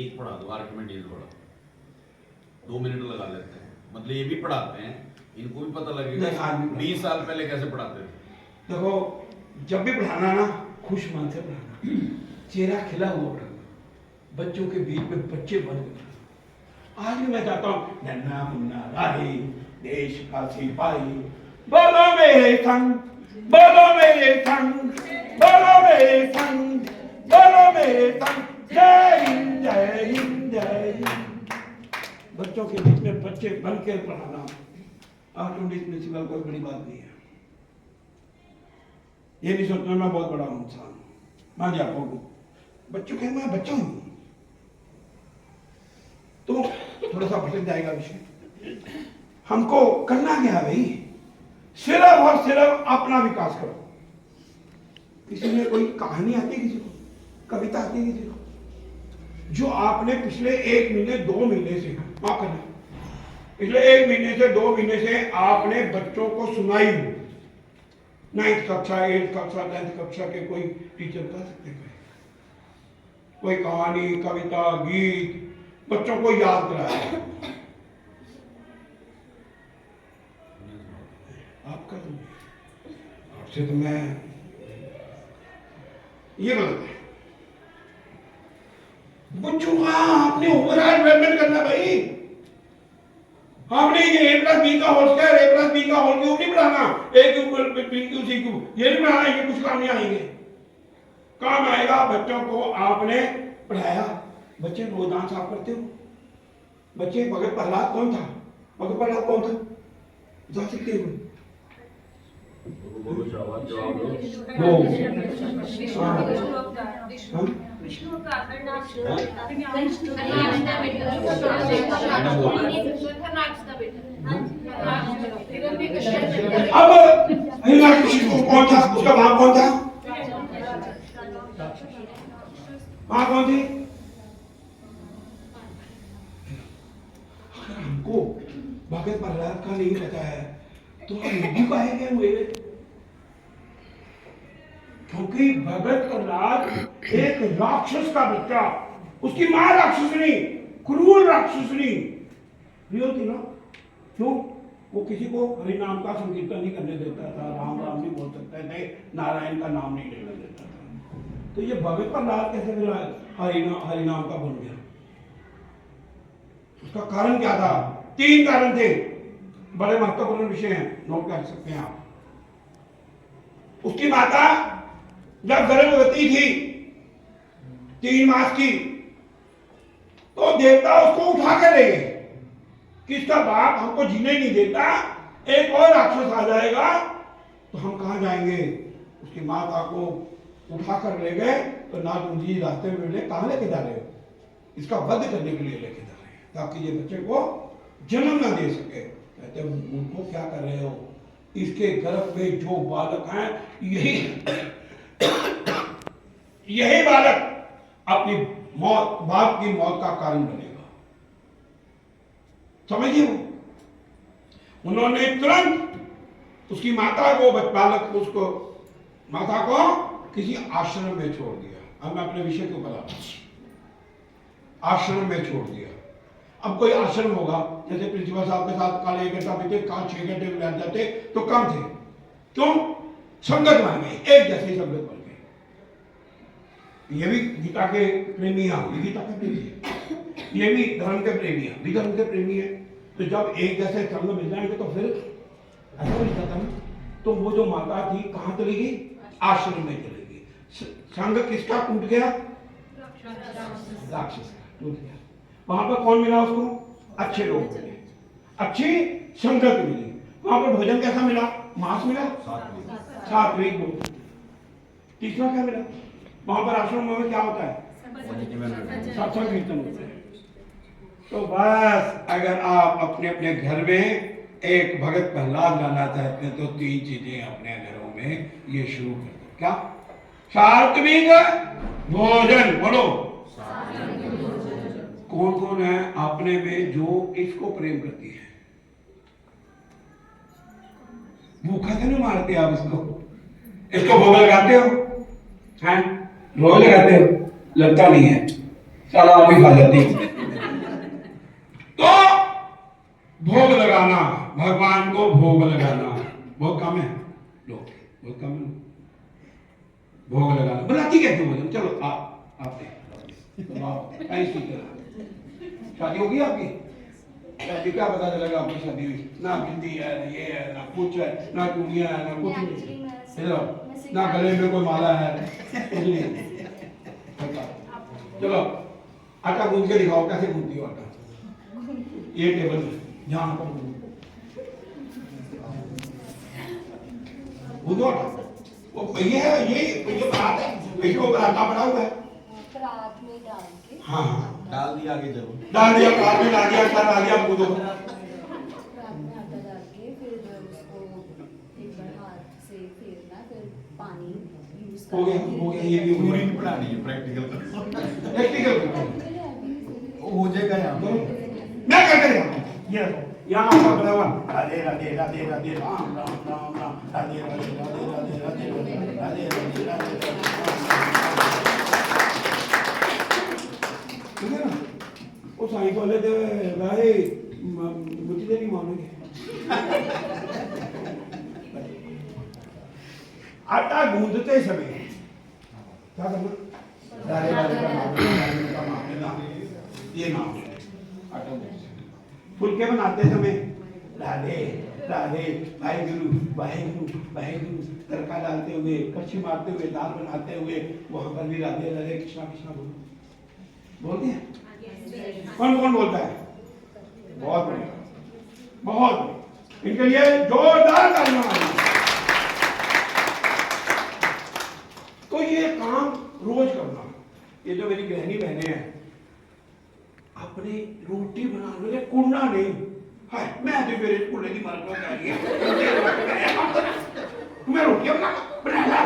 एक पढ़ा दो आर्किमिडीज वाला, 2 मिनट लगा लेते हैं, मतलब ये भी पढ़ाते हैं, इनको भी पता लगेगा 20 साल पहले कैसे पढ़ाते थे। देखो जब भी पढ़ाना ना खुश मन से पढ़ाना, चेहरा खिला हुआ पढ़ाना, बच्चों के बीच में बच्चे बन के पढ़ाना। आज भी मैं चाहता हूँ नन्ना मुन्ना राही देश का सिपाही, बोलो मेरे संग, बोलो मेरे संग, बोलो मेरे संग, बोलो मेरे संग, जय हिंद जय हिंद जय हिंद। बच्चों के बीच में बच्चे बन के पढ़ाना आर्किमिडीज प्रिंसिपल कोई बड़ी बात नहीं है। ये नहीं सोचना मैं बहुत बड़ा इंसान, मैं अध्यापक हूँ, बच्चों के मैं बच्चा हूँ, तो थोड़ा सा भटक जाएगा विषय। हमको करना क्या है भाई, सिर्फ और सिर्फ अपना विकास करो। किसी ने कोई कहानी आती है, किसी को कविता आती है, किसी को जो आपने पिछले 1 महीने 2 महीने से माफ करना, पिछले 1 महीने से 2 महीने से आपने बच्चों को सुनाई हो, 9th कक्षा 8th कक्षा 10th कक्षा के कोई टीचर बता सकते हैं? कोई कहानी कविता गीत बच्चों को याद कराया आप कर दोगे? आपसे तो मैं ये गलत है। बच्चों का आपने ओवरऑल डेवलपमेंट करना भाई, आपने ये A+B का होल स्क्वायर A+B का होल क्यूब नहीं पढ़ाना, A cube B cube C cube ये नहीं पढ़ाना, ये कुछ काम नहीं आएंगे। काम आएगा बच्चों को आपने पढ़ाया। बच्चे रोज दांत साफ करते हो? बच्चे भगत प्रहलाद कौन था? भगत प्रहलाद कौन था? बता सकते हो? विष्णु का अब हिरण्यकशिपु कौन था? उसका बाप कौन था? मां कौन थी? अगर हमको भगत प्रहलाद का नहीं पता है तो हम योगी काहे गए हुए? क्योंकि भगत प्रहलाद एक राक्षस का बच्चा, उसकी मां राक्षसनी, क्रूर राक्षसनी प्रियो थी ना। क्यों? वो किसी को हरि नाम का संकीर्तन नहीं करने देता था, राम राम नहीं बोल सकते थे, नारायण का नाम नहीं लेने देता था। तो ये भगत प्रहलाद कैसे फिर हरि नाम का बन गया? उसका कारण क्या था? 3 कारण थे, बड़े महत्वपूर्ण विषय हैं, नोट कर सकते हैं आप। उसकी माता जब गर्भवती थी 3 मास की, तो देवता उसको उठा कर ले गए कि इसका बाप हमको जीने नहीं देता, एक और राक्षस आ जाएगा तो हम कहां जाएंगे। उसकी माता को उठा कर ले गए, तो नारद जी रास्ते में मिले, कहां लेके जा रहे हो? इसका वध करने के लिए लेके जा रहे हैं, ताकि ये बच्चे को जन्म ना दे सके। कहते उनको क्या कर रहे हो? इसके गर्भ में जो बालक है, यही बालक अपनी मौत, बाप की मौत का कारण बनेगा। समझिए, उन्होंने तुरंत उसकी माता को, बालक उसको, माता को किसी आश्रम में छोड़ दिया। अब मैं अपने विषय को बता रहा हूं। आश्रम में छोड़ दिया। अब कोई आश्रम होगा, जैसे प्रिंसिपल साहब के साथ काले 1 घंटा बीते, काल 6 घंटे में बैठ जाते तो कम थे। क्यों? संगत बन गई, एक जैसी संगत बन गई। ये भी गीता के प्रेमी हैं, ये गीता के प्रेमी है, ये भी धर्म के प्रेमी है, भी धर्म के प्रेमी है। तो जब एक जैसे संग मिल जाएंगे तो फिर ऐसा नहीं खत्म। तो वो जो माता थी कहां चली गई? आश्रम में चली गई। संग किसका टूट गया? राक्षस का टूट गया। वहां पर कौन मिला उसको? अच्छे लोग मिले, अच्छी संगत मिली। वहां पर भोजन कैसा मिला? मांस मिला, सात्विक भोजन। तीसरा क्या मिला? वहां पर आश्रम में क्या होता है? सत्संग कीर्तन होता है। तो बस अगर आप अपने अपने घर में एक भगत प्रहलाद लाना चाहते हैं तो 3 चीजें अपने घरों में ये शुरू कर दो। क्या? सात्विक भोजन। बोलो, कौन कौन है अपने में जो इसको प्रेम करती है? भूखा तो नहीं मारते आप इसको भोग लगाते हो? हैं? भोग लगाते हो? लगता नहीं है, चलो आप ही खा जाती हो। तो भोग लगाना, भगवान को भोग लगाना बहुत कम है लोग, बहुत कम है। भोग लगाना बनाती कैसे भोजन? चलो आप शादी होगी आपकी? शादी क्या पता चलेगा आपकी शादी हुई? ना बिंदी है, ना ये है, ना कुछ है, ना चूड़ियां है, ना कुछ नहीं, ना गले में कोई माला है, कुछ नहीं। चलो आटा गूंद के दिखाओ, कैसे गूंदती हो आटा? ये टेबल में जहां पर गूंदो आटा। वो ये बात है, वैसे वो आटा पड़ा हुआ है, परात में डाल के। हाँ डाल दिया आगे, जरूर डाल दिया, परात में डाल दिया, डाल दिया, गूंदो। परात में आटा डाल के फिर उसको एक बार हाथ से फेरना, फिर पानी यूज हो गया, ये भी पूरी नहीं पढ़ानी है, प्रैक्टिकल हो जाएगा यहाँ मैं करके दिखाऊंगा। ये यहाँ पर बना हुआ राधे राधे राधे राधे राम राम राम राम राधे राधे राधे राधे राधे राधे राधे राधे। ठीक है ना? वो साईं बोले थे भाई मुझे नहीं मानोगे। आटा गूंदते समय क्या करना? राधे राधे का नाम लेना, ये नाम लेना। आटा फुलके बनाते समय राधे राधे वाहेगुरु वाहेगुरु वाहेगुरु, तड़का डालते हुए, कच्ची मारते हुए, दाल बनाते हुए, वहां पर भी राधे राधे कृष्णा कृष्णा बोलते हैं। कौन कौन बोलता है? बहुत बढ़िया, बहुत बढ़िया। इनके लिए जोरदार तालियां मारिए। तो ये काम रोज करना। ये जो मेरी गृहिणी बहनें हैं, अपनी रोटी बनाने में कुड़ना नहीं है। मैं तो मेरे कुड़ने की मरना चाहिए, तुम्हें रोटियां बनाना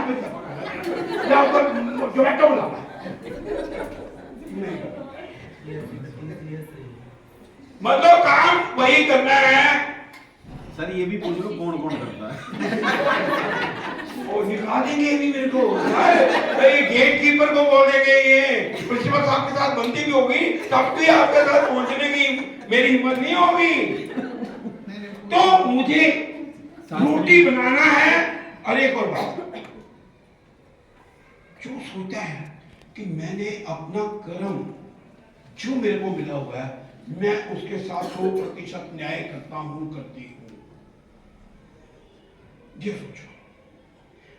जोमेटो बुलाना नहीं। मतलब काम वही करना है सर ये भी पूछ लो कौन कौन करता है। वो दिखा देंगे ये भी मेरे को। ये गेट कीपर को बोल देंगे, ये प्रिंसिपल साहब के साथ बनती भी होगी तब भी आपके साथ पहुंचने की मेरी हिम्मत नहीं होगी। तो मुझे रोटी बनाना है। और एक और बात, जो सोचता है कि मैंने अपना कर्म जो मेरे को मिला हुआ है मैं उसके साथ 100% न्याय करता हूं, करती हूं, ये सोचो।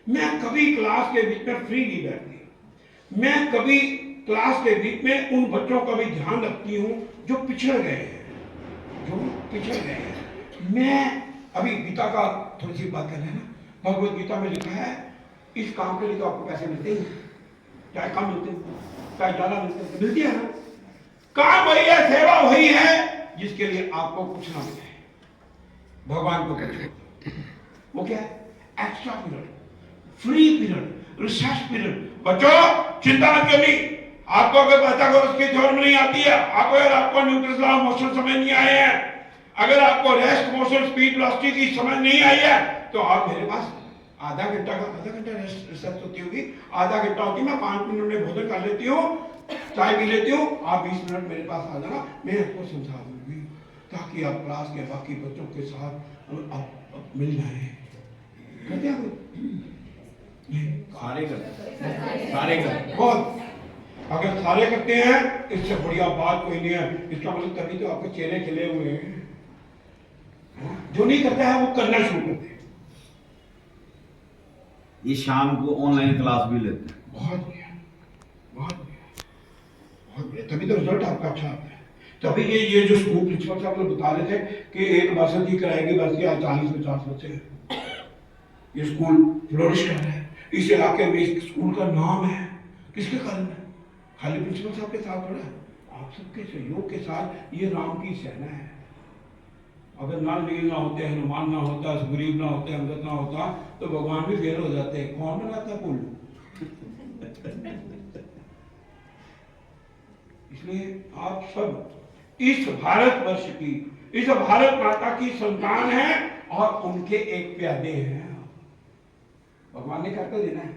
मैं कभी क्लास के बीच में फ्री नहीं बैठती। मैं कभी क्लास के बीच में उन बच्चों का भी ध्यान रखती हूं जो पिछड़ गए हैं, जो पिछड़ गए हैं। मैं अभी गीता का थोड़ी सी बात कर रहे हैं ना, भगवत गीता में लिखा है इस काम के लिए तो आपको पैसे मिलते हैं, चाहे कम मिलते हैं चाहे ज्यादा मिलते हैं, मिलती है ना। काम वही है, सेवा वही है जिसके लिए आपको कुछ ना मिले, भगवान को कहते। वो क्या है? Extra period, free period, research period. बच्चों चिंता मत करनी, आपको अगर पाइथागोरस की थ्योरम नहीं आती है, अगर आपको न्यूटन लॉ ऑफ मोशन समझ नहीं आए हैं, अगर आपको रेस्ट मोशन स्पीड वेलोसिटी की समझ नहीं आई है, तो आप मेरे पास आधा घंटा रिसर्च होती होगी, आधा घंटा होती, मैं 5 मिनट में भोजन कर लेती हूँ, चाय पी लेती हूँ, आप 20 मिनट मेरे पास आ जाना, मैं आपको समझा दूंगी ताकि आप क्लास के बाकी बच्चों के साथ आप मिल जाए। करते हैं सारे करते सारे करते बहुत। अगर सारे करते हैं इससे बढ़िया बात कोई नहीं है। इसका मतलब तभी तो आपके चेहरे खिले हुए हैं। जो नहीं करता है वो करना शुरू करते हैं। ये शाम को ऑनलाइन क्लास भी लेते हैं। बहुत बढ़िया, बहुत बढ़िया, बहुत बढ़िया। तभी तो रिजल्ट आपका अच्छा आता है। तभी ये जो स्कूल प्रिंसिपल साहब लोग बता रहे थे कि एक बस ही कराएगी, बस की 40-50 बच्चे, ये स्कूल फ्लोरिश कर रहा है। इस इलाके में इस स्कूल का नाम है, किसके कारण है? खाली प्रिंसिपल साहब के साथ थोड़ा, आप सबके सहयोग के साथ। ये राम की सेना है। अगर नाल नील ना होते, हनुमान ना होता, सुग्रीव ना होते, अमृत ना होता, तो भगवान भी फेल हो जाते। कौन बनाता पुल? इसलिए आप सब इस भारतवर्ष की, इस भारत माता की संतान हैं और उनके एक प्यादे हैं। भगवान ने क्या कर देना है,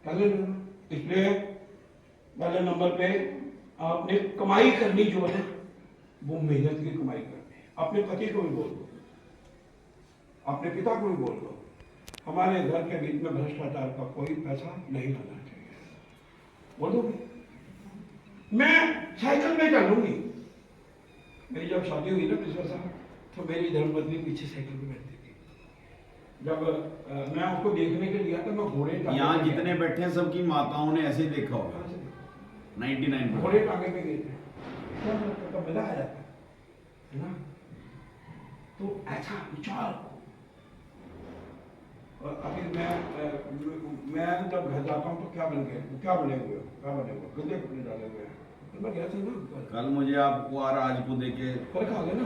कर लेना। इसलिए पहले नंबर पे आपने कमाई करनी जो है वो मेहनत की कमाई करनी। अपने पति को भी बोल दो, अपने पिता को भी बोल दो, हमारे घर के बीच में भ्रष्टाचार का कोई पैसा नहीं लाना चाहिए। बोलोगे? मैं साइकिल में चलूंगी। मेरी जब शादी हुई ना पिछले साल, तो मेरी धर्मपत्नी पीछे साइकिल में बैठती थी। जब मैं उसको देखने के लिए तो मैं घोड़े यहाँ जितने बैठे हैं सबकी माताओं ने ऐसे ही देखा होगा। 99 घोड़े टांगे पे गए थे, तो मजा आ जाता है ना। तो ऐसा विचार। और अभी मैं जब घर जाता हूँ तो क्या बन गए, क्या बने हुए हो, क्या बने हुए, गंदे कपड़े डाले हुए हैं। तो मैं गया था ना, कल मुझे आपको और आज को देखे फर्क आ गया ना।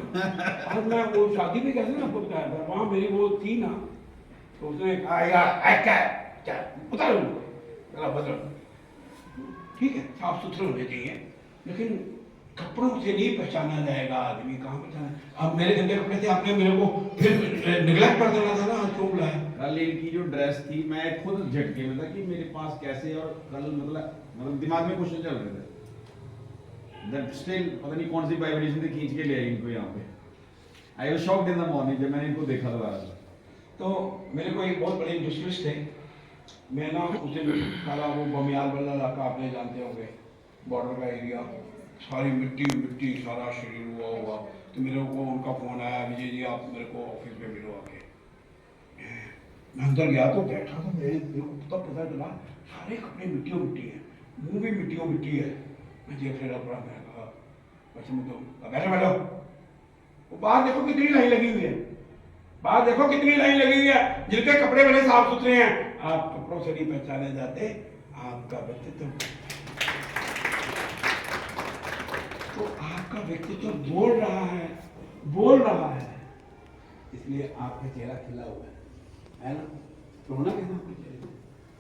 आज मैं वो शादी भी कैसे ना आपको बताया था, वहाँ मेरी वो थी ना, तो उसने कहा यार क्या उतारो, बदलो। ठीक है, साफ सुथरे होने चाहिए, लेकिन कपड़ों से नहीं पहचाना जाएगा आदमी। कहाँ पहचाना? अब मेरे गंदे कपड़े थे, आपने मेरे को फिर निगलेक्ट कर देना था ना, क्यों बुलाया? कल इनकी जो ड्रेस थी, मैं खुद झटके में था कि मेरे पास कैसे, और कल मतलब दिमाग में क्वेश्चन चल रहे थे। दैट स्टिल पता नहीं कौन सी वाइब्रेशन से खींच के ले आई इनको यहाँ पे। I was shocked in the morning जब मैंने इनको देखा दोबारा। तो मेरे को एक बहुत बड़े इंडस्ट्रियलिस्ट थे, मैं ना उस दिन सारा वो बमियाल वाला इलाका आपने जानते होंगे, बॉर्डर का एरिया, सारी मिट्टी मिट्टी, सारा शरीर हुआ। तो मेरे को उनका फ़ोन आया, विजय जी आप मेरे को ऑफिस में मिलो आके। मैं अंदर गया तो बैठा था, मेरे को पता चला सारे कपड़े मिट्टी है, मुँह भी मिट्टी है। मैं देख रहा पड़ा, मैंने कहा वैसे मैं तो बैठो। वो बाहर देखो कितनी लाइन लगी हुई है, बाहर देखो कितनी लाइन लगी हुई है, जिनके कपड़े बड़े साफ सुथरे हैं। आप कपड़ों से नहीं पहचाने जाते, आपका व्यक्तित्व, तो आपका व्यक्तित्व बोल रहा है, इसलिए आपका चेहरा खिला हुआ है ना। तो होना कहना आपके चेहरे,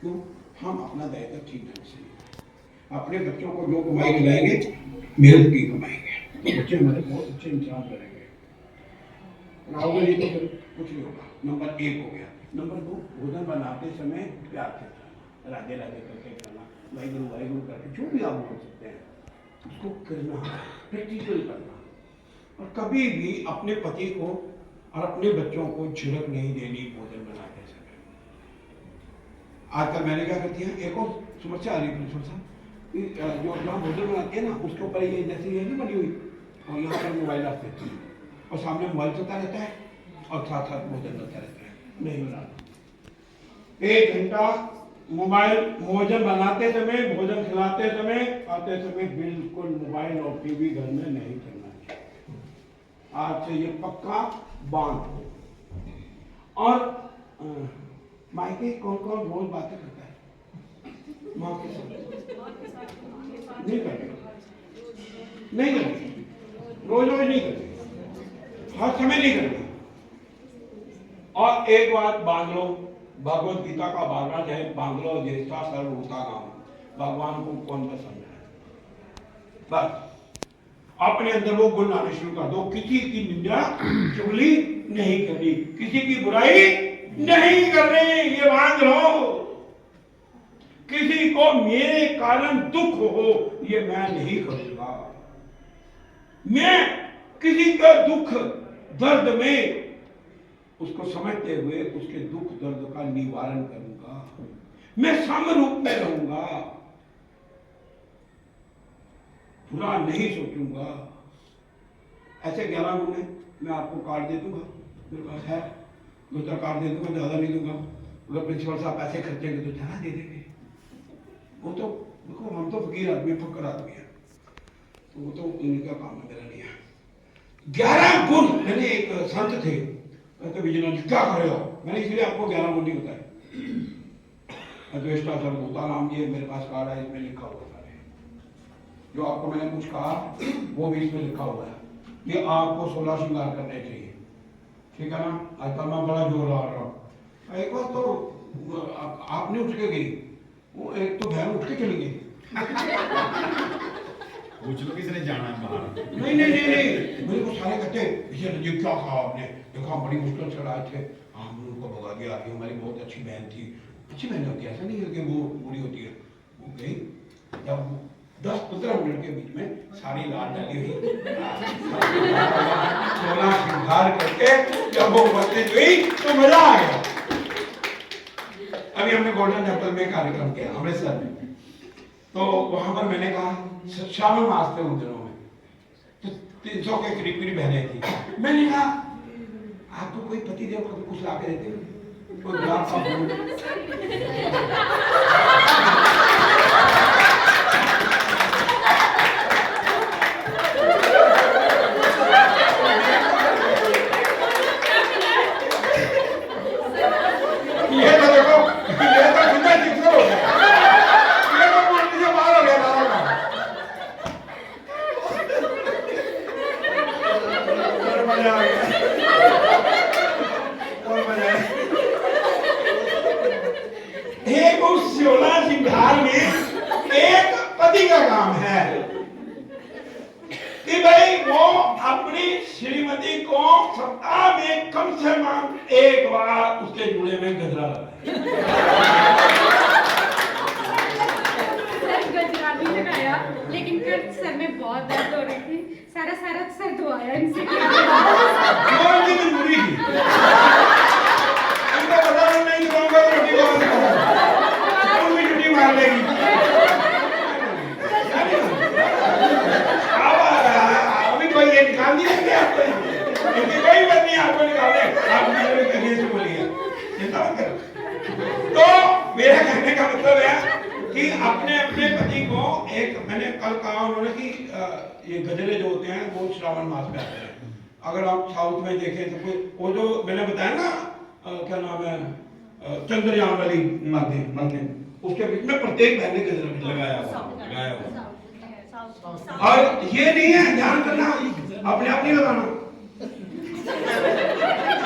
क्यों? हम अपना दायित्व ठीक ढंग से, अपने बच्चों को जो कमाई खिलाएंगे, मेहनत की कमाएंगे, तो बच्चे हमारे बहुत अच्छे इंसान बनेंगे। राहोगे नहीं तो फिर कुछ नहीं होगा। नंबर 1 हो गया। नंबर 2, भोजन बनाते समय प्यार से खाना, राधे राधे करके खाना, वाहिगुरु करके, जो भी आप बोल सकते हैं उसको करना, प्रैक्टिकल करना। और कभी भी अपने पति को और अपने बच्चों को झिड़क नहीं देनी भोजन बनाते समय। आजकल मैंने क्या करती है, एक और समस्या आ रही है साहब, जो जहाँ भोजन बनाती है ना उसके ऊपर ये जैसे ये नहीं बनी हुई और यहाँ पर मोबाइल रख देती है और सामने मोबाइल चलता रहता है और साथ साथ भोजन चलता रहता है। नहीं बनाना। 1 घंटा मोबाइल, भोजन बनाते समय, भोजन खिलाते समय, खाते समय बिल्कुल मोबाइल और टीवी घर में नहीं चलना चाहिए। आज से ये पक्का बांध हो। और मायके कौन कौन रोज बातें करता है माँ के साथ? नहीं करेगा, नहीं करेगी, रोज रोज नहीं करेगी, हर समय नहीं करेगी। और एक बात बांध लो, भगवत गीता का 12वां अध्याय बांध लो, ज्येष्ठा सर्वभूता नाम, भगवान को कौन पसंद है, बस अपने अंदर वो गुण लाने शुरू कर दो। किसी की निंदा चुगली नहीं करनी, किसी की बुराई नहीं करनी, ये बांध लो। किसी को मेरे कारण दुख हो ये मैं नहीं करूंगा। मैं किसी का दुख दर्द में उसको समझते हुए उसके दुख दर्द का निवारण करूंगा। मैं साम्य रूप में रहूंगा, बुरा नहीं सोचूंगा। ऐसे 11 गुण है, मैं आपको कार्ड दे दूंगा, मेरे पास है, 2-4 कार्ड दे दूंगा, ज्यादा नहीं दूंगा। अगर प्रिंसिपल साहब पैसे खर्चेंगे तो ज्यादा दे देंगे। वो तो देखो, हम तो फकीर आदमी, फकर आदमी है, तो वो तो उनका काम है, मेरा नहीं है। 11 गुण। मैंने एक संत थे, तो विजयनाथ जी क्या कर रहे हो, मैंने इसलिए आपको 11 गुण नहीं बताए। अद्वेष्टा सर्वभूता नाम, ये मेरे पास कार्ड है, इसमें लिखा हुआ सारे, जो आपको मैंने कुछ कहा वो भी इसमें लिखा हुआ है। ये आपको 16 श्रृंगार करने चाहिए, ठीक है ना। आजकल मैं बड़ा जोर लगा रहा हूँ। एक बार तो आपने उठ के गई, वो एक तो बहन उठ के चली गई। पूछ लो किसने जाना है बाहर। नहीं नहीं नहीं नहीं, मेरे को सारे कहते ये क्या कहा आपने, देखो बड़ी मुश्किल से आए थे, हमने उनको भगा दिया। आगे हमारी बहुत अच्छी बहन थी, अच्छी बहन होती है, ऐसा नहीं है कि वो बुरी होती है। वो गई, जब 10-15 मिनट के बीच में सारी लाल डाली हुई 16 श्रृंगार करके जब वो उपस्थित हुई तो मजा आ गया। अभी हमने गोल्डन टेम्पल में कार्यक्रम किया अमृतसर में, तो वहां पर मैंने कहा श्रावण मास थे उन दिनों में, तो 300 के करीब करीब बहनें थी। मैंने कहा आपको कोई पति देव कभी कुछ ला के देते हैं, कोई गुलाब का फूल? ये तो देखो, ये तो कितना चित्र हो गया, ये तो मूर्ति से बाहर हो गया सारा काम। और मजा आ गया, और मजा आया। एक उस 16 श्रृंगार में एक पति का काम है कि भाई वो अपनी श्रीमती को सप्ताह में कम से कम एक बार उसके जूड़े में गजरा लगाए। सर गजरा भी लगाया, लेकिन फिर सर में बहुत दर्द हो रही थी, सारा सर धोया इनसे। कौन सी मजबूरी थी? इनको पता नहीं दूंगा तो रोटी कौन खाएगा? कौन भी छुट्टी मार लेगी? कोई ये निकाल नहीं सकते आपको, क्योंकि कोई बात नहीं आपको निकाले, आप मेरे करिए से बोलिए, चिंता मत करो। तो मेरा कहने का मतलब है कि अपने अपने पति को एक, मैंने कल कहा उन्होंने कि ये गजरे जो होते हैं वो श्रावण मास में आते हैं। अगर आप साउथ में देखें तो कोई वो जो मैंने बताया ना क्या नाम है, चंद्रयान वाली बातें, उसके बीच में प्रत्येक बहन ने गजरा लगाया हुआ। और ये नहीं है, ध्यान करना, अपने आप नहीं लगाना,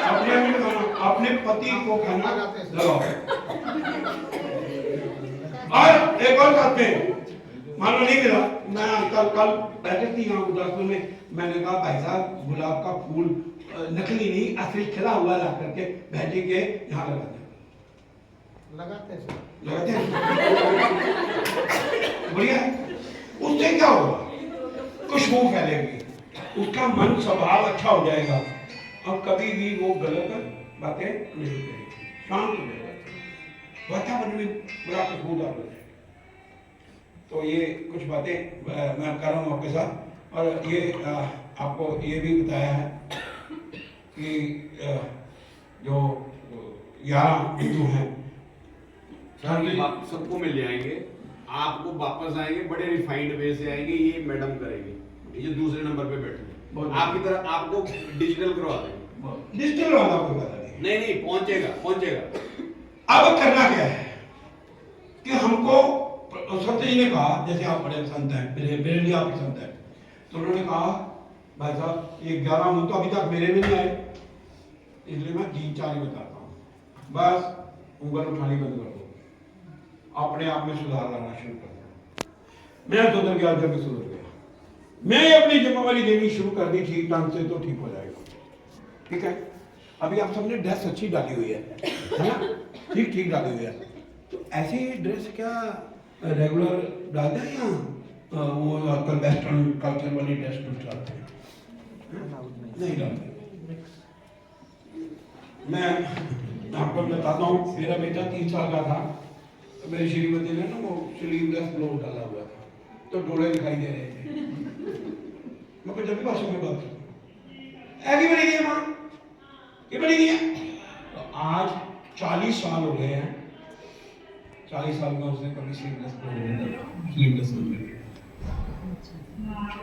अपने आप नहीं लगाना, अपने पति को कहना लगाओ। और एक और बात है, मान लो नहीं मिला, मैं कल बैठे थी यहाँ गुरदासपुर में, मैंने कहा भाई साहब गुलाब का फूल नकली नहीं, असली खिला हुआ ला करके भैंजी के यहाँ लगाते हैं बढ़िया है। उससे क्या होगा, खुशबू फैलेगी, उसका मन स्वभाव अच्छा हो जाएगा और कभी भी वो गलत बातें नहीं करेगी, शांत हो जाएगा, वातावरण में बड़ा खुशबूदार हो जाएगा। तो ये कुछ बातें मैं कर रहा हूँ आपके साथ। और ये आपको ये भी बताया है कि जो 11 बिंदु हैं सबको मिल जाएंगे, आपको वापस आएंगे, बड़े रिफाइंड वे से आएंगे, ये मैडम करेंगे, ये दूसरे नंबर पे बैठे आपकी तरह आपको डिजिटल करवा देंगे। डिजिटल वाला कोई बात नहीं, नहीं पहुंचेगा। अब करना क्या है कि हमको सत्य जी ने कहा, जैसे आप बड़े संत हैं, मेरे लिए आप संत हैं, तो उन्होंने कहा भाई साहब ये 11 मुंह तो अभी तक मेरे में नहीं आए, इसलिए मैं 3-4 ही बताता हूँ, बस उंगल उठानी बंद कर दो, अपने आप में सुधार लाना शुरू कर दो। मैं सुधर गया जब भी सुधर गया, मैं अपनी जिम्मेवारी देनी शुरू कर दी ठीक ढंग से, तो ठीक हो जाएगा। ठीक है, अभी आप सबने ड्रेस अच्छी डाली हुई है ना, ठीक डाली हुई है, तो ऐसी ड्रेस क्या रेगुलर डालते हैं या वो आजकल वेस्टर्न कल्चर वाली ड्रेस डालते हैं? नहीं डालते। मैं आपको बताता हूँ, मेरा बेटा 3 साल का था तो मेरी श्रीमती ने ना वो स्लीवलेस ब्लाउज डाला हुआ था, तो डोले दिखाई दे रहे थे। मैं जब भी भाषा में बात करूँ ऐसी बनी है माँ, ये बनी है। तो आज 40 साल हो गए हैं, 40 साल में उसने कभी स्लीवलेस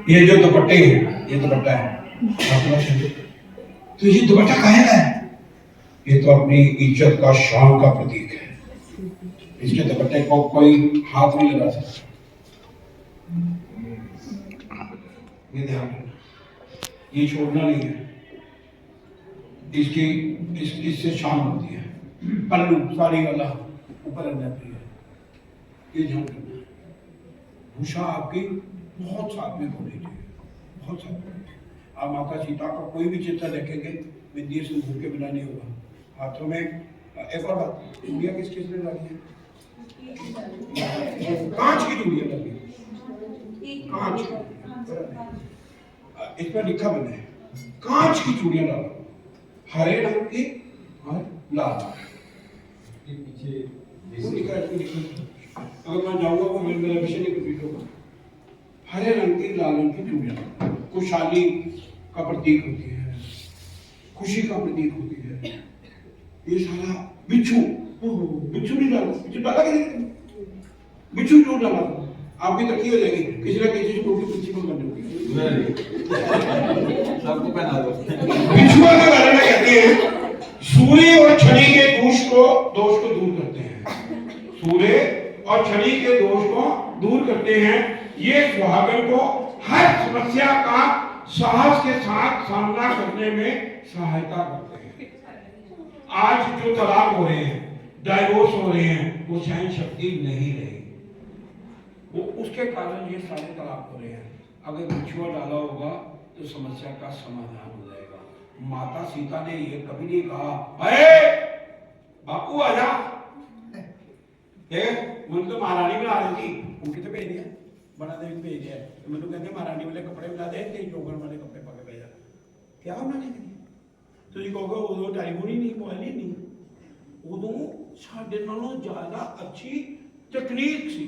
ये जो दुपट्टे हैं, ये दुपट्टा है, तो ये दुपट्टा काहे का है? ये तो अपनी इज्जत का, शान का प्रतीक है। इसके दुपट्टे को कोई हाथ नहीं लगा सकता, ये ध्यान रखना, ये छोड़ना नहीं है। इससे शान होती है, पल्लू साड़ी वाला ऊपर रह जाती है, ये ध्यान रखना। भूषा आपकी बहुत सात्विक होनी चाहिए, बहुत सात्विक। आप माता सीता का कोई भी चित्र देखेंगे विद्या सिंदूर के बिना नहीं होगा। हाथों में एक और बात, चूड़ियाँ किस ने डाली है? कांच की चूड़ियाँ डाली है, कांच। इस पर लिखा बना है कांच की चूड़ियाँ डालो, हरे रंग की और लाल। अगर मैं जाऊंगा वो मेरा विषय नहीं रिपीट होगा। हरे रंग की, लाल रंग की चूड़ियाँ खुशहाली का प्रतीक होती है, खुशी का प्रतीक होती है। ये सारा बिच्छू नहीं डाला, बिच्छू डाला कि नहीं? बिच्छू क्यों डाला? आपकी तरक्की हो जाएगी, किसी ना किसी को प्रिंसिपल करने होगी। सबको पहना दो। बिच्छुआ के बारे में कहते हैं सूर्य और शनि के दोष को दूर करते हैं, सूर्य और शनि के दोष को दूर करते हैं। ये सुहागन को हर समस्या का साहस के साथ सामना करने में सहायता करते हैं। आज जो तलाक हो रहे हैं, डाइवोर्स हो रहे हैं, वो सहन शक्ति नहीं रही, वो उसके कारण ये सारे तलाक हो रहे हैं। अगर बिछुआ डाला होगा तो समस्या का समाधान हो जाएगा। माता सीता ने ये कभी नहीं कहा अरे बापू आजा, मुझे तो महारानी बना रही थी, उनकी तो भेज दिया, बना देवी भेज दिया, तो मैंने कहते महारानी वाले कपड़े बना दे, जोगन वाले कपड़े पा के भेजा, क्या बनाने के लिए? ਤੁਸੀਂ ਕਹੋਗੇ ਉਦੋਂ ਟੈਲੀਫੋਨ ਹੀ ਨਹੀਂ, ਮੋਬਾਈਲ ਹੀ ਨਹੀਂ, ਉਦੋਂ ਸਾਡੇ ਨਾਲੋਂ ਜ਼ਿਆਦਾ ਅੱਛੀ ਤਕਨੀਕ ਸੀ।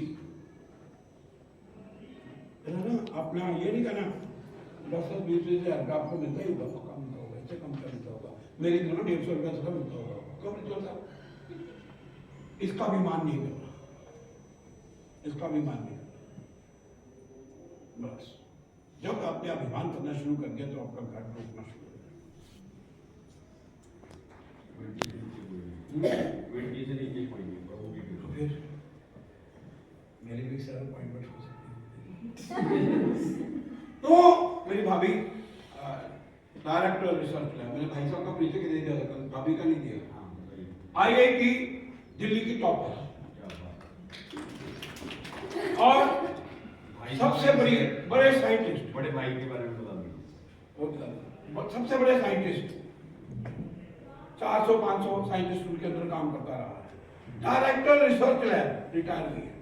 ना अपना ये नहीं कहना 10-20 हज़ार आपको मिलता ही होगा, कम मिलता होगा, इससे कम का मिलता होगा, मेरी दोनों 150 रुपया से मिलता होगा, कम मिलता होगा। इसका भी मान नहीं करना, इसका भी मान नहीं करना। बस जब आपने अभिमान करना शुरू कर दिया तो आपका घर टूटना शुरू हो जाएगा। तो फिर मेरे भी सर अपॉइंटमेंट हो सकती है। तो मेरी भाभी डायरेक्टर रिसर्च लैब, मैंने भाई साहब का परिचय दे दिया, भाभी का नहीं दिया। आईआईटी दिल्ली की टॉपर और सबसे बड़े साइंटिस्ट, बड़े भाई के बारे में बता दो। सबसे बड़े साइंटिस्ट, 400-500 साइंटिस्ट उनके अंदर काम करता रहा है। डायरेक्टर रिसर्च लैब, रिटायर हुई है।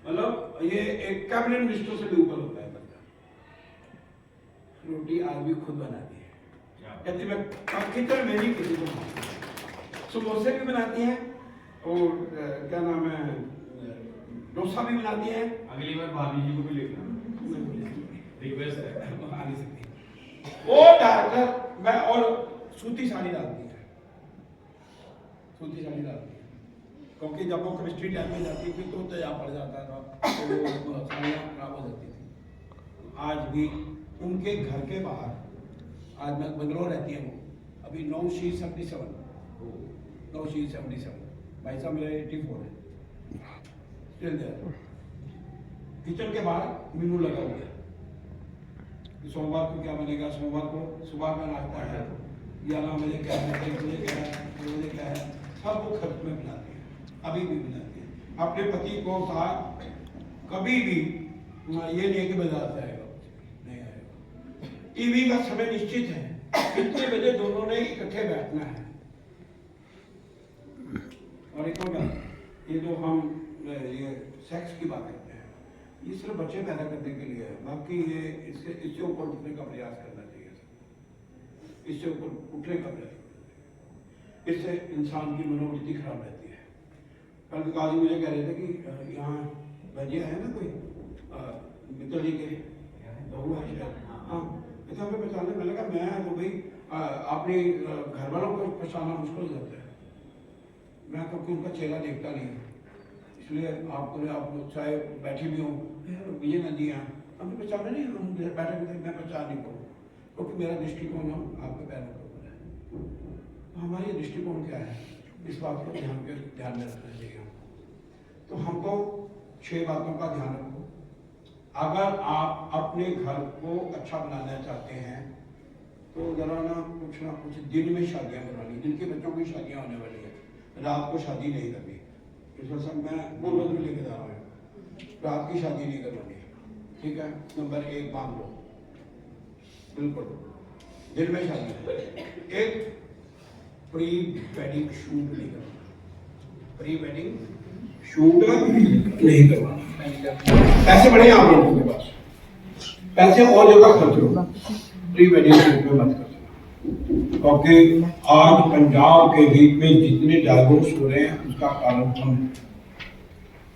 मतलब ये एक कैबिनेट मिनिस्टर से भी ऊपर होता है बंदा। रोटी आज भी खुद बनाती है, कहती मैं किचन में नहीं किसी को। समोसे भी बनाती हैं और क्या नाम है, डोसा भी बनाती हैं। अगली बार भाभी जी को भी लेकर रिक्वेस्ट है, आ नहीं सकती वो डायरेक्टर। मैं और सूती साड़ी डालती है, सूती साड़ी डालती है, क्योंकि जब वो केमिस्ट्री लैब में जाती थी तो तेजाब पड़ जाता था, तो वो साड़ियाँ खराब हो जाती थी। आज भी उनके घर के बाहर, आज मैं बंगलोर रहती हूँ, अभी 9/77 भाई साहब मेरे 84 है, स्टिल देयर। किचन के बाहर मेनू लगा हुआ है, सोमवार को क्या बनेगा, सोमवार को सुबह का नाश्ता है, 11 बजे क्या है, 1 बजे क्या है, 2 बजे क्या है, सब वो खर्च में बनाती है, अभी भी बनाती है। अपने पति को साथ कभी भी ये नहीं कि बाजार से आएगा, नहीं आएगा। टीवी का समय निश्चित है, कितने बजे दोनों ने इकट्ठे बैठना है। और एक और बात, ये जो हम ये सेक्स की बात करते हैं, ये सिर्फ बच्चे पैदा करने के लिए है, बाकी ये इससे ऊपर उठने का प्रयास करना चाहिए, इससे ऊपर उठने का प्रयास करना चाहिए। इससे इंसान की मनोवृत्ति खराब रहती है। कल काजी मुझे कह रहे थे कि यहाँ भजिया है ना कोई मित्तल जी के बहू है शायद, हाँ इतना हमें पहचानने मैंने कहा मैं तो भाई अपने घर वालों को पहचानना मुश्किल हो जाता है, मैं क्योंकि उनका चेहरा देखता नहीं, इसलिए आप चाहे बैठी भी हूँ विजय नदी हैं, हमें पहचाने नहीं, हम बैठे बैठे मैं पहचान नहीं पाऊँ, क्योंकि मेरा दृष्टिकोण हम आपके पैरों के ऊपर है। तो हमारा ये दृष्टिकोण क्या है, इस बात को ध्यान में रखना चाहिए। तो हमको 6 बातों का ध्यान रखो। अगर आप अपने घर को अच्छा बनाना चाहते हैं तो जरा ना कुछ दिन में शादियाँ करवानी, जिनके बच्चों की शादियाँ होने वाली है, रात को शादी नहीं करनी। इस वजह से मैं पूर्वज में लेके जा रहा हूँ, रात की शादी नहीं करवानी, ठीक है। नंबर 1 बांध लो, बिल्कुल दिन में शादी। एक प्री वेडिंग शूट नहीं करवाना, प्री वेडिंग शूट नहीं करवाना। पैसे बड़े आप लोगों के पास, पैसे और जगह खर्च हो, प्री वेडिंग शूट में मत कर, क्योंकि आज पंजाब के बीच में जितने डाइवोर्स हो रहे हैं उसका कारण हम।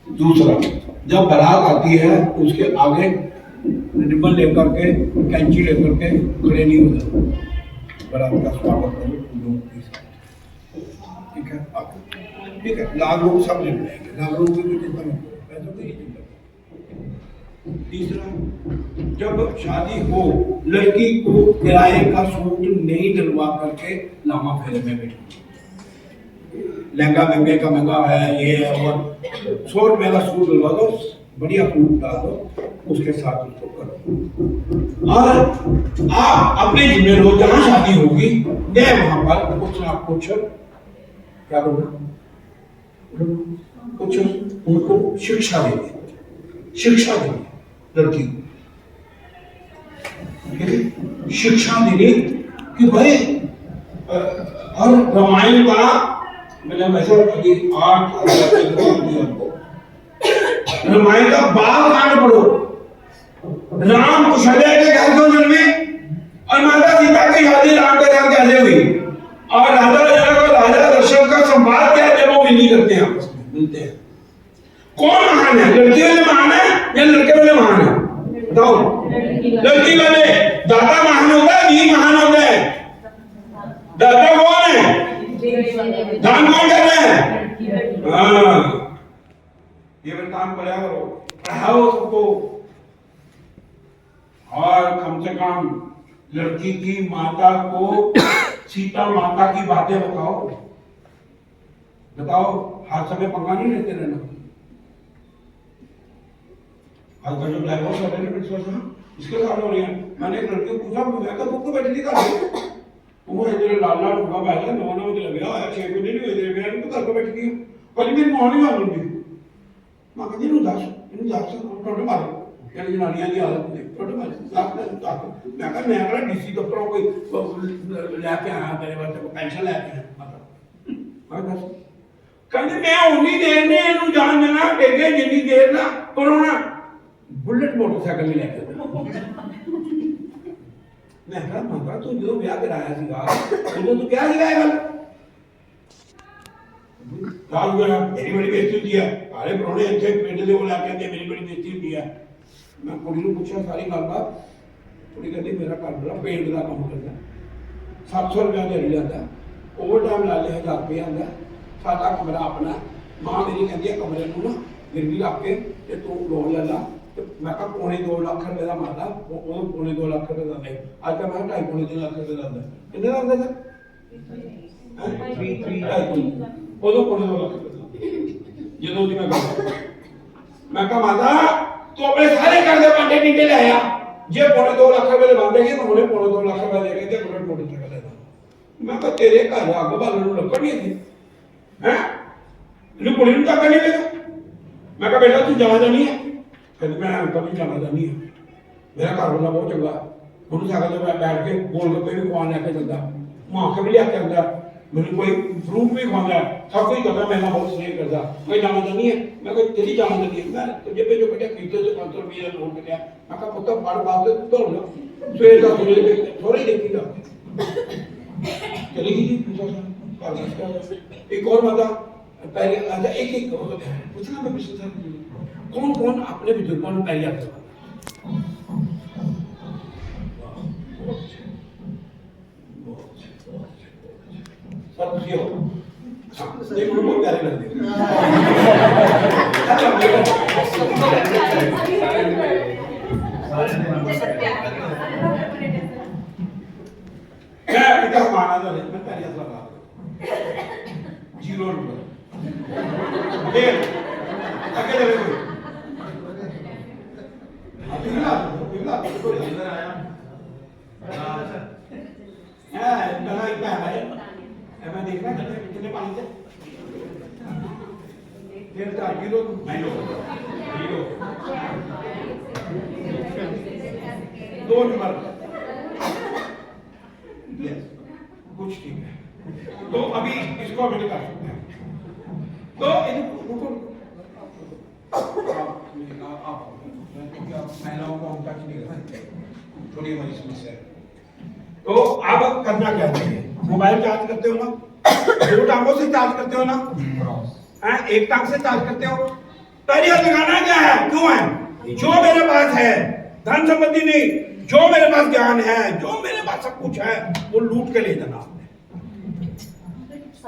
दूसरा, जब बारात आती है उसके आगे रिबन लेकर के, कैंची लेकर के खड़े नहीं हो जाते, बारात का स्वागत करो फूलों के साथ, ठीक है। ठीक है, लाख लोग सब ले जाएंगे, लाख लोगों की चिंता नहीं, पैसों की चिंता। तीसरा, जब शादी हो लड़की को किराए का सूट नहीं डलवा करके लामा फेरे में बैठे, लहंगा महंगे का महंगा है ये है, और 100 रुपये का सूट डलवा दो, बढ़िया सूट डाल दो, उसके साथ उसको करो। और आप अपने जिम्मे लो, जहां शादी होगी मैं वहां पर कुछ ना कुछ क्या करूँगा, कुछ उनको शिक्षा देनी लड़की को, शिक्षा देनी कि भाई। और रामायण का मैंने वैसे अभी 8 रामायण का 12 कांड पढ़ो। राम कुशल्या के घर क्यों जन्मे और माता सीता की शादी राम के साथ कैसे हुई, और राजा जनक और राजा दशरथ का संवाद क्या है जब वो मिली करते हैं, आपस में मिलते हैं। कौन महान है, लड़की वाले महान है या लड़के वाले महान है, बताओ। लड़की वाले। दाता महान होता है, दी महान होता है। दाता कौन है, दान कौन कर रहा है, हाँ ये वरदान पढ़ा करो, पढ़ाओ सबको। और कम से कम लड़की की माता को सीता माता की बातें बताओ, हर समय पंगा नहीं लेते रहना। आज जो डाइवोर्स हो रहे हैं इसके कारण हो रही है। मैंने एक लड़की को पूछा, मैं तो बुक बैठी थी घर, वो इधर लाल लाल हुआ बैठा 9 बजे लगे आया 6 बजे नहीं हुए मेरे को घर पे बैठी थी, कल मेरी मां नहीं मालूम थी, मां कहती इन 10 टोटे मारे कहने जनानियां की हालत नहीं छोटे मैं कहना डीसी दफ्तरों कोई लैके आया तेरे वास्ते कोई पेंशन लैके आया कहते मैं उन्नी देर ने इनू जान देना टेगे जिन्नी देर ना कोरोना बुलेट मोटरसाइकिल भी लैके मैं कहा माता तू जो ब्याह कराया सीगा उਦੋਂ तू क्या सीगा गल गाल गया मेरी बड़ी बेइज्जती होती है सारे प्रोने इतने पिंड दे को लैके आते मेरी बड़ी बेइज्जती होती है मैं कुड़ी ਨੂੰ ਪੁੱਛਿਆ ਸਾਰੀ ਗੱਲਬਾਤ ਕੁੜੀ ਕਹਿੰਦੀ ਮੇਰਾ ਘਰ ਵਾਲਾ ਪੇਂਟ ਦਾ ਕੰਮ ਕਰਦਾ 700 ਰੁਪਏ ਦਿਹਾੜੀ ਲੈਂਦਾ ओवर टाइम ला ले 1000 रुपये आंदा साडा कमरा अपना मां मेरी कहती है कमरे ਨੂੰ ना गिरवी रख के ते तू लोन ले ला ते मैं कहा 2.5 लाख रुपए ਦਾ मारदा ਉਹ 2.5 लाख रुपए ਦਾ नहीं आज का मैं 2.5 लाख रुपए ਦਾ कितने ਦਾ आंदा सर 3 ਉਦੋਂ 2.5 लाख रुपए ਜਦੋਂ ਦੀ मैं कहा माता तू अपने सारे कर्जे बांटे नीचे ले आया जे 2.5 लाख रुपए दे बांटेगी तो हुणे 2.5 लाख रुपए देके ते बुलेट मोटरसाइकिल ले दा मैं कहा तेरे घर आग बालन ਨੂੰ ਲੱਕੜ ਨਹੀਂ थी हैं ਇਹਨੂੰ ਕੁੜੀ ਨੂੰ ਤੱਕ ਨਹੀਂ ਵੇਗਾ मैं कहा बेटा तू जाना जानी है कहती मैं कभी जाना जानी है मेरा घर वाला बहुत चंगा ਉਹਨੂੰ ਸਾਈਕਲ ਤੇ बैठ के गोल गप्पे भी खवाने लेके चलता मां के भी लेके आंदा मैंने कोई फ्रूट भी खवांदा सब कुछ करता मेरा बहुत स्नेह करता मैं जाना जानी है मैं कोई तेरी जाना जानी है मैं तुझे पे जो बेटा खरीदे तो 500 रुपये लोन लिया मैं कहा पुत्र पढ़ बात दौड़ लो सवेर का थोड़ी देखीगा चलेगी जी एक और माता पहले अच्छा एक पूछना मैं पिछले साल कौन कौन अपने बुजुर्गों ने पहले आता सर खुशी हो ये मुझे बहुत प्यारे लगते मैं इतना माना तो नहीं मैं पहले लगा 0 रुपये देख आगे चले कोई पिघला कोई अंदर आया बना इतना है मैं देखना कितने पानी से फिर था 0 नहीं 2 नंबर कुछ ठीक है तो अभी इसको अभी निकाल सकते हैं तो रुको महिलाओं को हम टच नहीं कर सकते थोड़ी हमारी समस्या है तो अब करना क्या चाहिए मोबाइल चार्ज करते हो ना 2 टांगों से चार्ज करते हो ना एक टांग से चार्ज करते हो पहले लगाना क्या है क्यों है जो मेरे पास है धन संपत्ति नहीं जो मेरे पास ज्ञान है जो मेरे पास सब कुछ है वो लूट के ले जाना आपने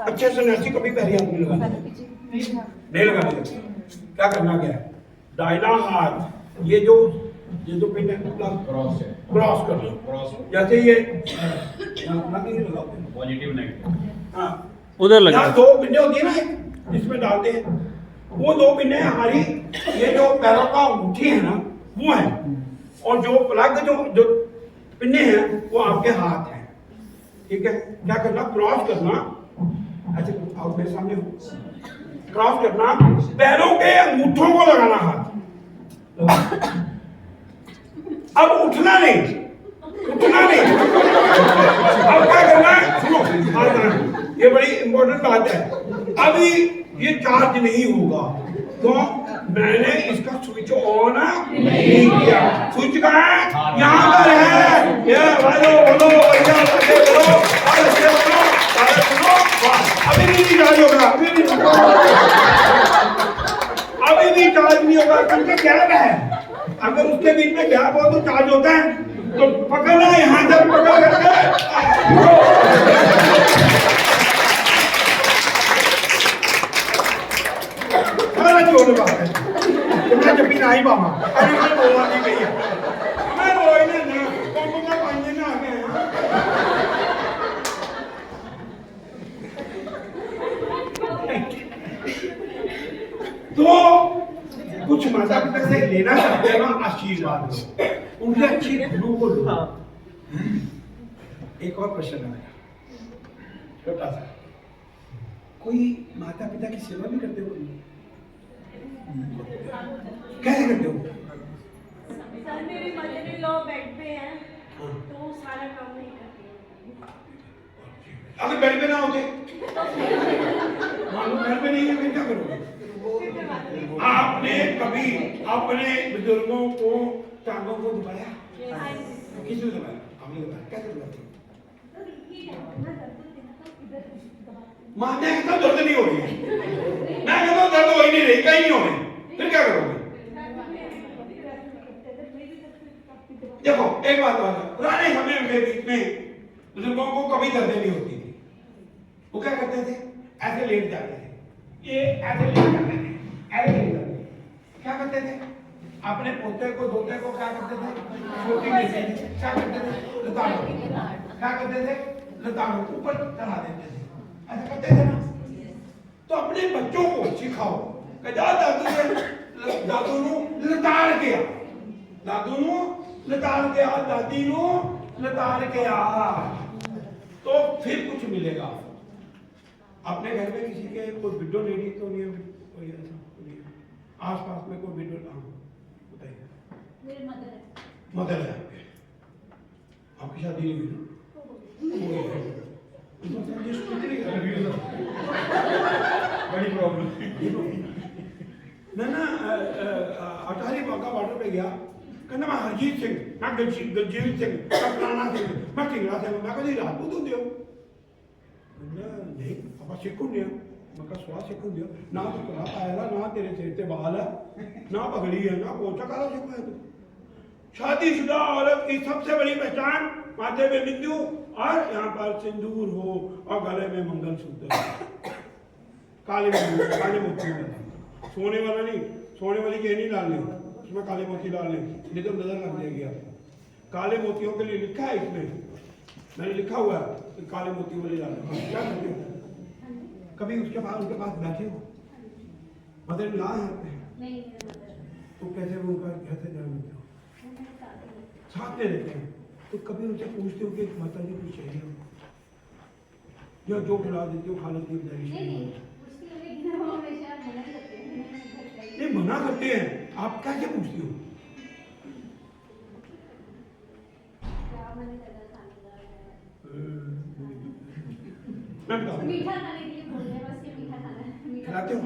अच्छे सन्यासी कभी पहले हाथ नहीं लगाना नहीं लगाने देते क्या करना क्या है दाहिना हाथ ये जो पिन है क्रॉस कर लो जैसे ये पॉजिटिव नेगेटिव हाँ उधर लगा 2 पिने होती है ना इसमें डालते हैं वो 2 पिने हमारी ये जो पैरों का अंगूठी है ना वो है और जो प्लग जो पिने हैं वो आपके हाथ हैं ठीक है क्या करना क्रॉस करना अच्छा आप मेरे सामने क्रॉस करना पैरों के अंगूठों को लगाना हाथ अब उठना नहीं अब क्या करना है सुनो ये बड़ी इंपॉर्टेंट बात है अभी ये चार्ज नहीं होगा तो मैंने इसका स्विच ऑन नहीं किया स्विच कहाँ है यहाँ पर है ये बोलो अभी भी चार्ज होगा अभी भी चार्ज नहीं होगा क्योंकि गैप है अगर उसके बीच में गैप हो तो चार्ज होता है तो पकड़ना यहाँ से पकड़ करके छोड़ बात है मैं जब भी नहीं पावा अरे मैं बोलना नहीं भैया मैं रोई ना कौन कौन पानी ना आ गए तो कुछ माता पिता से लेना चाहते हैं ना आशीर्वाद उनकी अच्छी गुरु को लो एक और प्रश्न है छोटा सा कोई माता पिता की सेवा भी करते हो कैसे करते हो लो बेड पे हैं तो सारा काम नहीं करती हूँ। अगर बेड पे ना होते, मान लो बेड पे नहीं है, फिर क्या करोगे? आपने कभी अपने बुजुर्गों को टांगों को दबाया? किसने दबाया? आपने दबाया? कैसे दबाते? मानते हैं कि दर्द नहीं हो रही है, मैं कहता हूँ दर्द हो ही नहीं रही, कहीं नहीं हो रही, फिर क्या करोगे? देखो एक बात और है, पुराने समय के बीच में बुजुर्गों को कभी दर्द नहीं होती थी। वो क्या करते थे? ऐसे लेट जाते थे, ये ऐसे लेट जाते थे, ऐसे लेट जाते थे। क्या करते थे? अपने पोते को दोते को क्या करते थे? छोटी देते थे। क्या करते थे? लताड़ो। क्या करते थे? लताड़ो ऊपर चढ़ा देते थे। ऐसा करते थे ना? तो अपने बच्चों को सिखाओ कि जा दादू ने दादू नु लताड़ के आ, दादू नु लताड़ के आ, दादी नु लताड़ के आ, तो फिर कुछ मिलेगा। अपने घर में किसी के कोई विडो लेडी तो नहीं है? कोई ऐसा नहीं है आस पास में? कोई विडो? हाँ बताइए। मेरे मदर है। मदर है आपके? आपकी शादी नहीं हुई ना? बड़ी प्रॉब्लम ना अटारी बागा बॉर्डर पे गया, कहना मैं हरजीत सिंह, मैं गलजीत सिंह, मैं फलाना सिंह, मैं टिंगरा सिंह, मैं कभी राजपूत हूँ दियो नहीं आप सिख होंगे, मैं कहा स्वाद सिख होंगे ना, तो कला पाएगा ना, तेरे सिर से बाल है ना, पगड़ी है ना, पोचा काला सिख है। शादीशुदा औरत की सबसे बड़ी पहचान माथे में बिंदु और यहाँ पर सिंदूर हो और गले में मंगलसूत्र, काले मोती वाला, सोने वाला नहीं, सोने वाली के नहीं डालने, उसमें काले मोती डालने, नहीं तो नजर लग जाएगी आपको। काले मोतियों के लिए लिखा है इसमें, मैंने लिखा हुआ है कि काले मोती वाली डालने। क्या करते हो? कभी उसके पास उनके पास बैठे हो? मदर ला है नहीं तो कैसे उनका कैसे जानते हो? साथ में रहते हैं तो कभी उनसे पूछते हो कि माता जी कुछ चाहिए या जो खिला देती हो खा लेती हो? नहीं मना करते हैं, आप कैसे पूछती हो? मैं बताऊँ मीठा खाने के लिए बोल रहे हैं, बस ये मीठा खाना है। खिलाते हो?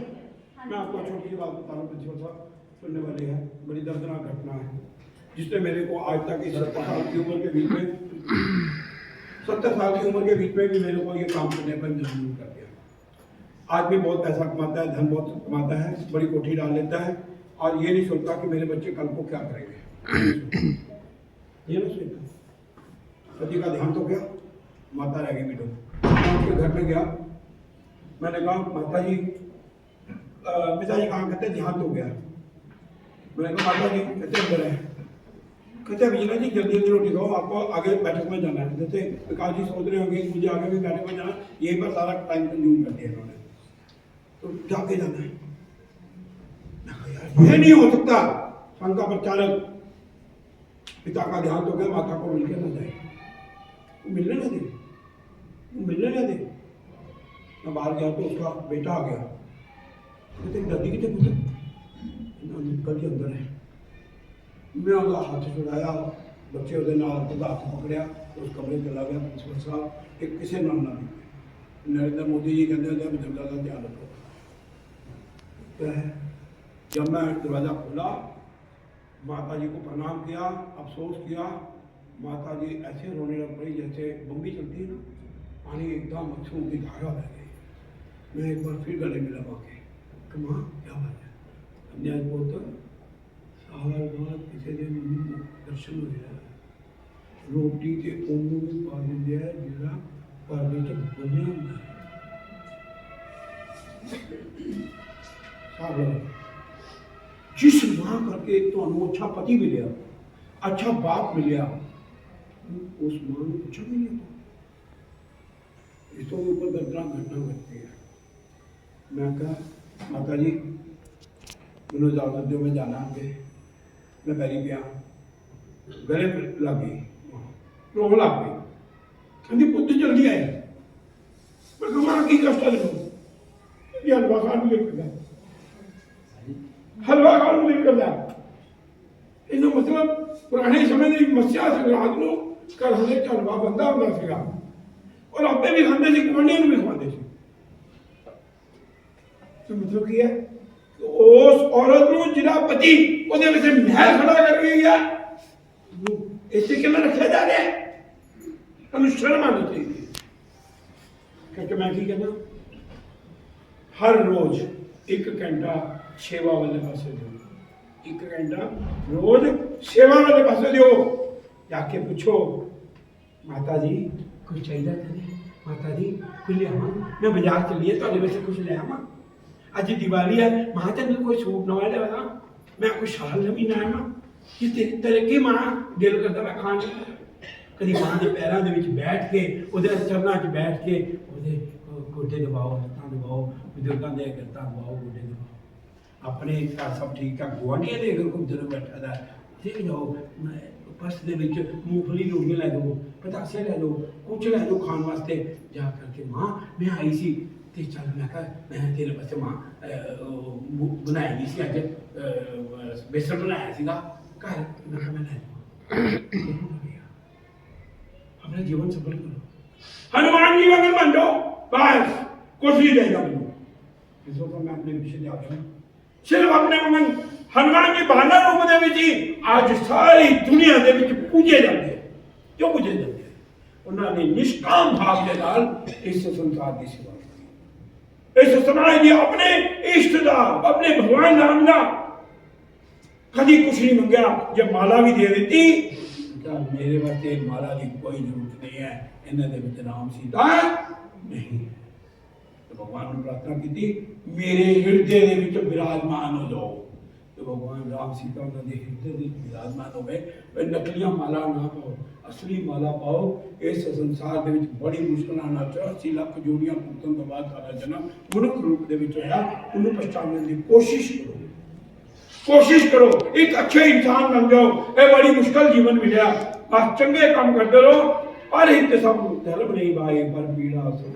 मैं आपको छोटी सी बात बता रहा हूँ, प्रिंसिपल साहब सुनने वाले हैं, बड़ी दर्दनाक घटना है जिसने मेरे को आज तक इस 70 साल की उम्र के बीच में 70 साल की उम्र के बीच में भी मेरे को ये काम करने पर मजबूर कर दिया। आदमी बहुत पैसा कमाता है, धन बहुत कमाता है, बड़ी कोठी डाल लेता है और ये नहीं सोचता कि मेरे बच्चे कल को क्या करेंगे। ये नहीं सोचता। पति का ध्यान तो गया, माता रह गई बेटो। मैं उसके घर में गया, मैंने कहा माता जी, पिताजी कहाँ? कहते ध्यान तो गया। मैंने कहा माता जी, कहते अंदर है। कहते विजय जी जल्दी जल्दी रोटी खाओ, आपको आगे बैठक में जाना है। जैसे विकास जी सोच रहे होंगे मुझे आगे भी बैठक में जाना, यहीं पर सारा टाइम कंज्यूम कर दिया इन्होंने, तो जाके जाना है। यार ये नहीं हो सकता, संघ का प्रचारक, पिता का ध्यान तो गया, माता को मिलकर ना जाए, मिलने ना दे, मिलने ना दे। मैं बाहर गया तो उसका बेटा आ गया, कहते दादी कितने पूछे कल के अंदर है। मैं उसका हाथ छुड़ाया, बच्चे उसके नाल हाथ पकड़िया, उस कमरे चला गया। प्रिंसिपल साहब एक किसी नाम ना नरेंद्र मोदी जी कहते हैं बुजुर्गों का ध्यान रखो। क्या है? जब मैं दरवाज़ा खोला, माता जी को प्रणाम किया, अफसोस किया, माता जी ऐसे रोने लग पड़ी जैसे बम्बी चलती है ना, पानी एकदम अश्रु की धारा बह गई। मैं एक बार फिर गले मिला माँ के, माँ क्या बात है? अन्याय बोलता साल बाद किसी दिन दर्शन हो गया, रोटी के ओनू में पा दिया जिला पानी के बने जिस माँ करके तो अच्छा पति मिले, अच्छा बाप मिले, उस माँ ने कुछ भी नहीं। इसके ऊपर दर्दनाक घटना घटती है। मैं कहा माता जी मैंने इजाजत दो, मैं जाना आगे। मैं पैरी गया, गले लग गई, रोह लग गई, कहती पुत्र जल्दी आए। मैं कहा की कष्ट देखो, ये हलवा खान भी लेकर जाए, हलवा खान भी लेकर जाए। ਇਹਦਾ ਮਤਲਬ ਪੁਰਾਣੇ ਸਮੇਂ ਦੀ ਮੱਸਿਆ ਸੰਗਰਾਂਦ ਨੂੰ ਘਰਾਂ ਦੇ ਝਲਵਾ ਬੰਦਾ ਹੁੰਦਾ ਸੀਗਾ ਔਰ ਆਪੇ ਵੀ ਖਾਂਦੇ ਸੀ, ਗੁਆਂਢੀਆਂ ਨੂੰ ਵੀ ਖਵਾਉਂਦੇ ਸੀ। ਤੇ ਮਤਲਬ ਕੀ ਹੈ, ਉਸ ਔਰਤ ਨੂੰ ਜਿਹੜਾ ਪਤੀ ਉਹਦੇ ਵਿੱਚ ਮਹਿਲ ਖੜਾ ਕਰ ਰਹੀ ਹੈ, ਇੱਥੇ ਕਿਵੇਂ ਰੱਖਿਆ ਜਾ ਰਿਹਾ ਹੈ? ਤੁਹਾਨੂੰ ਸ਼ਰਮ ਆਉਣੀ ਚਾਹੀਦੀ ਹੈ। क्योंकि मैं की कहना, हर रोज 1 घंटा सेवा वाले पासे दो, 1 घंटा रोज सेवा वाले पासे दो। जाके पूछो माता जी कुछ चाहिए तेरे, माता जी कुछ ले आवा, मैं बाजार चलिए तो वैसे कुछ ले आवा, अज दिवाली है मां तेन कोई सूट नवा ले आवा, मैं कोई शाल नवी ना आवा, कि तेरे की मां दिल करता मैं खाने। कभी मां के पैरों के बैठ के ਉਹਦੇ ਚਰਨਾਂ 'ਚ बैठ के ਉਹਦੇ ਗੋਡੇ ਦਬਾਓ, ਲੱਤਾਂ ਦਬਾਓ, ਬਜ਼ੁਰਗਾਂ ਦੇ ਗੱਤਾਂ ਦਬਾਓ, ਗੋਡੇ ਦਬਾਓ। ਆਪਣੇ ਘਰ ਸਭ ਠੀਕ ਆ, ਗੁਆਂਢੀਆਂ ਦੇ ਅਗਰ ਕੋਈ ਜਦੋਂ ਬੈਠਾ ਦਾ ਠੀਕ ਜਾਓ, ਪਰਸ ਦੇ ਵਿੱਚ ਮੂੰਗਫਲੀ ਲੋੜੀਆਂ ਲੈ ਲਓ, ਪਤਾਸੇ ਲੈ ਲਓ, ਕੁਛ ਲੈ ਲਓ ਖਾਣ ਵਾਸਤੇ। ਜਾ ਕਰਕੇ ਮਾਂ ਮੈਂ ਆਈ ਸੀ ਤੇ ਚੱਲ ਮੈਂ ਕਿਹਾ ਮੈਂ ਤੇਰੇ ਵਾਸਤੇ ਮਾਂ ਬਣਾਈ ਨਹੀਂ ਸੀ ਅੱਜ, ਬੇਸਣ ਬਣਾਇਆ ਸੀਗਾ ਘਰ, ਮੈਂ ਕਿਹਾ ਮੈਂ ਲੈ ਜਾਵਾਂ। अपना जीवन सफल करो, हनुमान जी अगर बन जाओ बस कुछ नहीं रहेगा मुझे। इस वक्त मैं अपने विषय जा रहा हूं, सिर्फ अपने मन हनुमान जी बानर रूप दे विच ही आज सारी दुनिया दे विच पूजे जाते हैं। क्यों पूजे जाते हैं? उन्होंने निष्काम भाव के नाल इस संसार की सेवा की, इस समाज की अपने इष्ट दा, अपने भगवान राम दा कभी कुछ नहीं मंगया। जब माला भी दे देती मेरे वास्ते माला की कोई जरूरत नहीं है, इन्होंने विच राम सीता नहीं। तो भगवान ने प्रार्थना की मेरे हृदय दे विच विराजमान हो जाओ। तो भगवान राम सीता उन्होंने हृदय दे विराजमान हो गए। नकलियां माला ना पाओ, असली माला पाओ। इस संसार दे विच बड़ी मुश्किल नाल 84 लाख जोड़ियां पुੱਤਨ ਤੋਂ ਬਾਅਦ सारा जन्म मनुख रूप दे विच होया, उन्हें पहचानने की कोशिश करो, कोशिश करो, एक अच्छे इंसान बन जाओ। ये बड़ी मुश्किल जीवन मिला, बस चंगे काम करते रहो। पर हित सब धर्म नहीं भाई, पर पीड़ा सब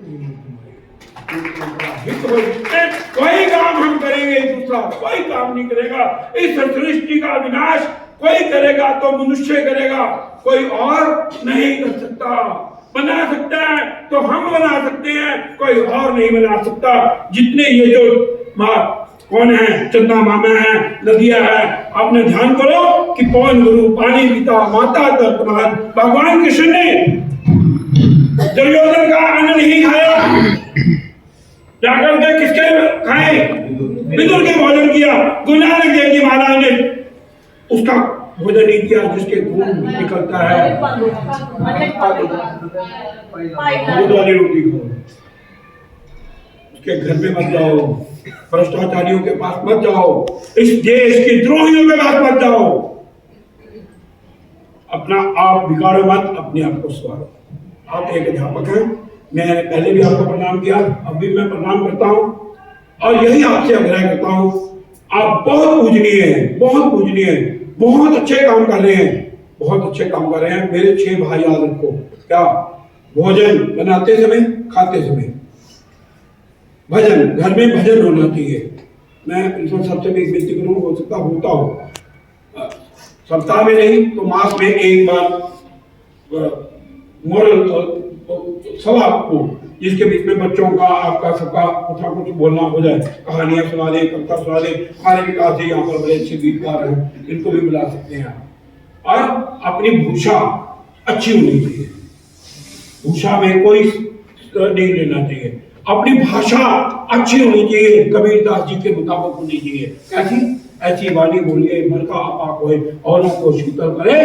कोई काम हम करेंगे, दूसरा कोई काम नहीं करेगा। इस सृष्टि का विनाश कोई करेगा तो मनुष्य करेगा, कोई और नहीं कर सकता। बना सकता है तो हम बना सकते हैं, कोई और नहीं बना सकता। जितने ये जो कौन है, चंदा मामा है, नदियां है, आपने ध्यान करो कि पवन गुरु, पानी पिता, माता तुम्हारे भगवान कृष्ण ने दुर्योधन का अन्न नहीं खाया, जाकर के किसके खाए? विदुर के भोजन किया। गुरु नानक देव जी महाराज ने उसका भोजन नहीं किया जिसके खून निकलता है। दूध वाली रोटी खाओ, उसके घर में मत जाओ, भ्रष्टाचारियों के पास मत जाओ, इस देश के द्रोहियों के पास मत जाओ। अपना आप बिगाड़ो मत, अपने आप को संवारो। आप एक अध्यापक हैं, मैं पहले भी आपको प्रणाम किया, अब भी मैं प्रणाम करता हूं और यही आपसे आग्रह करता हूं। आप बहुत पूजनीय हैं, बहुत पूजनीय हैं, बहुत अच्छे काम कर रहे हैं, बहुत अच्छे काम कर रहे हैं। मेरे 6 भाई याद रखो, क्या भोजन बनाते समय, खाते समय भजन, घर में भजन होना चाहिए। मैं ईश्वर सबसे भी विनती करूँ, हो सकता होता हो सप्ताह में नहीं तो मास में एक बार मोरल सभा को, जिसके बीच में बच्चों का, आपका सबका कुछ बोलना हो जाए, कहानियां सुना दे, कविता सुना दे। हमारे विकास जी यहाँ पर बड़े अच्छे गीतकार हैं, इनको भी बुला सकते हैं। और अपनी भूषा अच्छी होनी चाहिए, भूषा में कोई नहीं लेना चाहिए। अपनी भाषा अच्छी होनी चाहिए, कबीरदास जी के मुताबिक होनी चाहिए। ऐसी ऐसी वाणी बोलिए, मन का आपा कोई और आपको शीतल करे,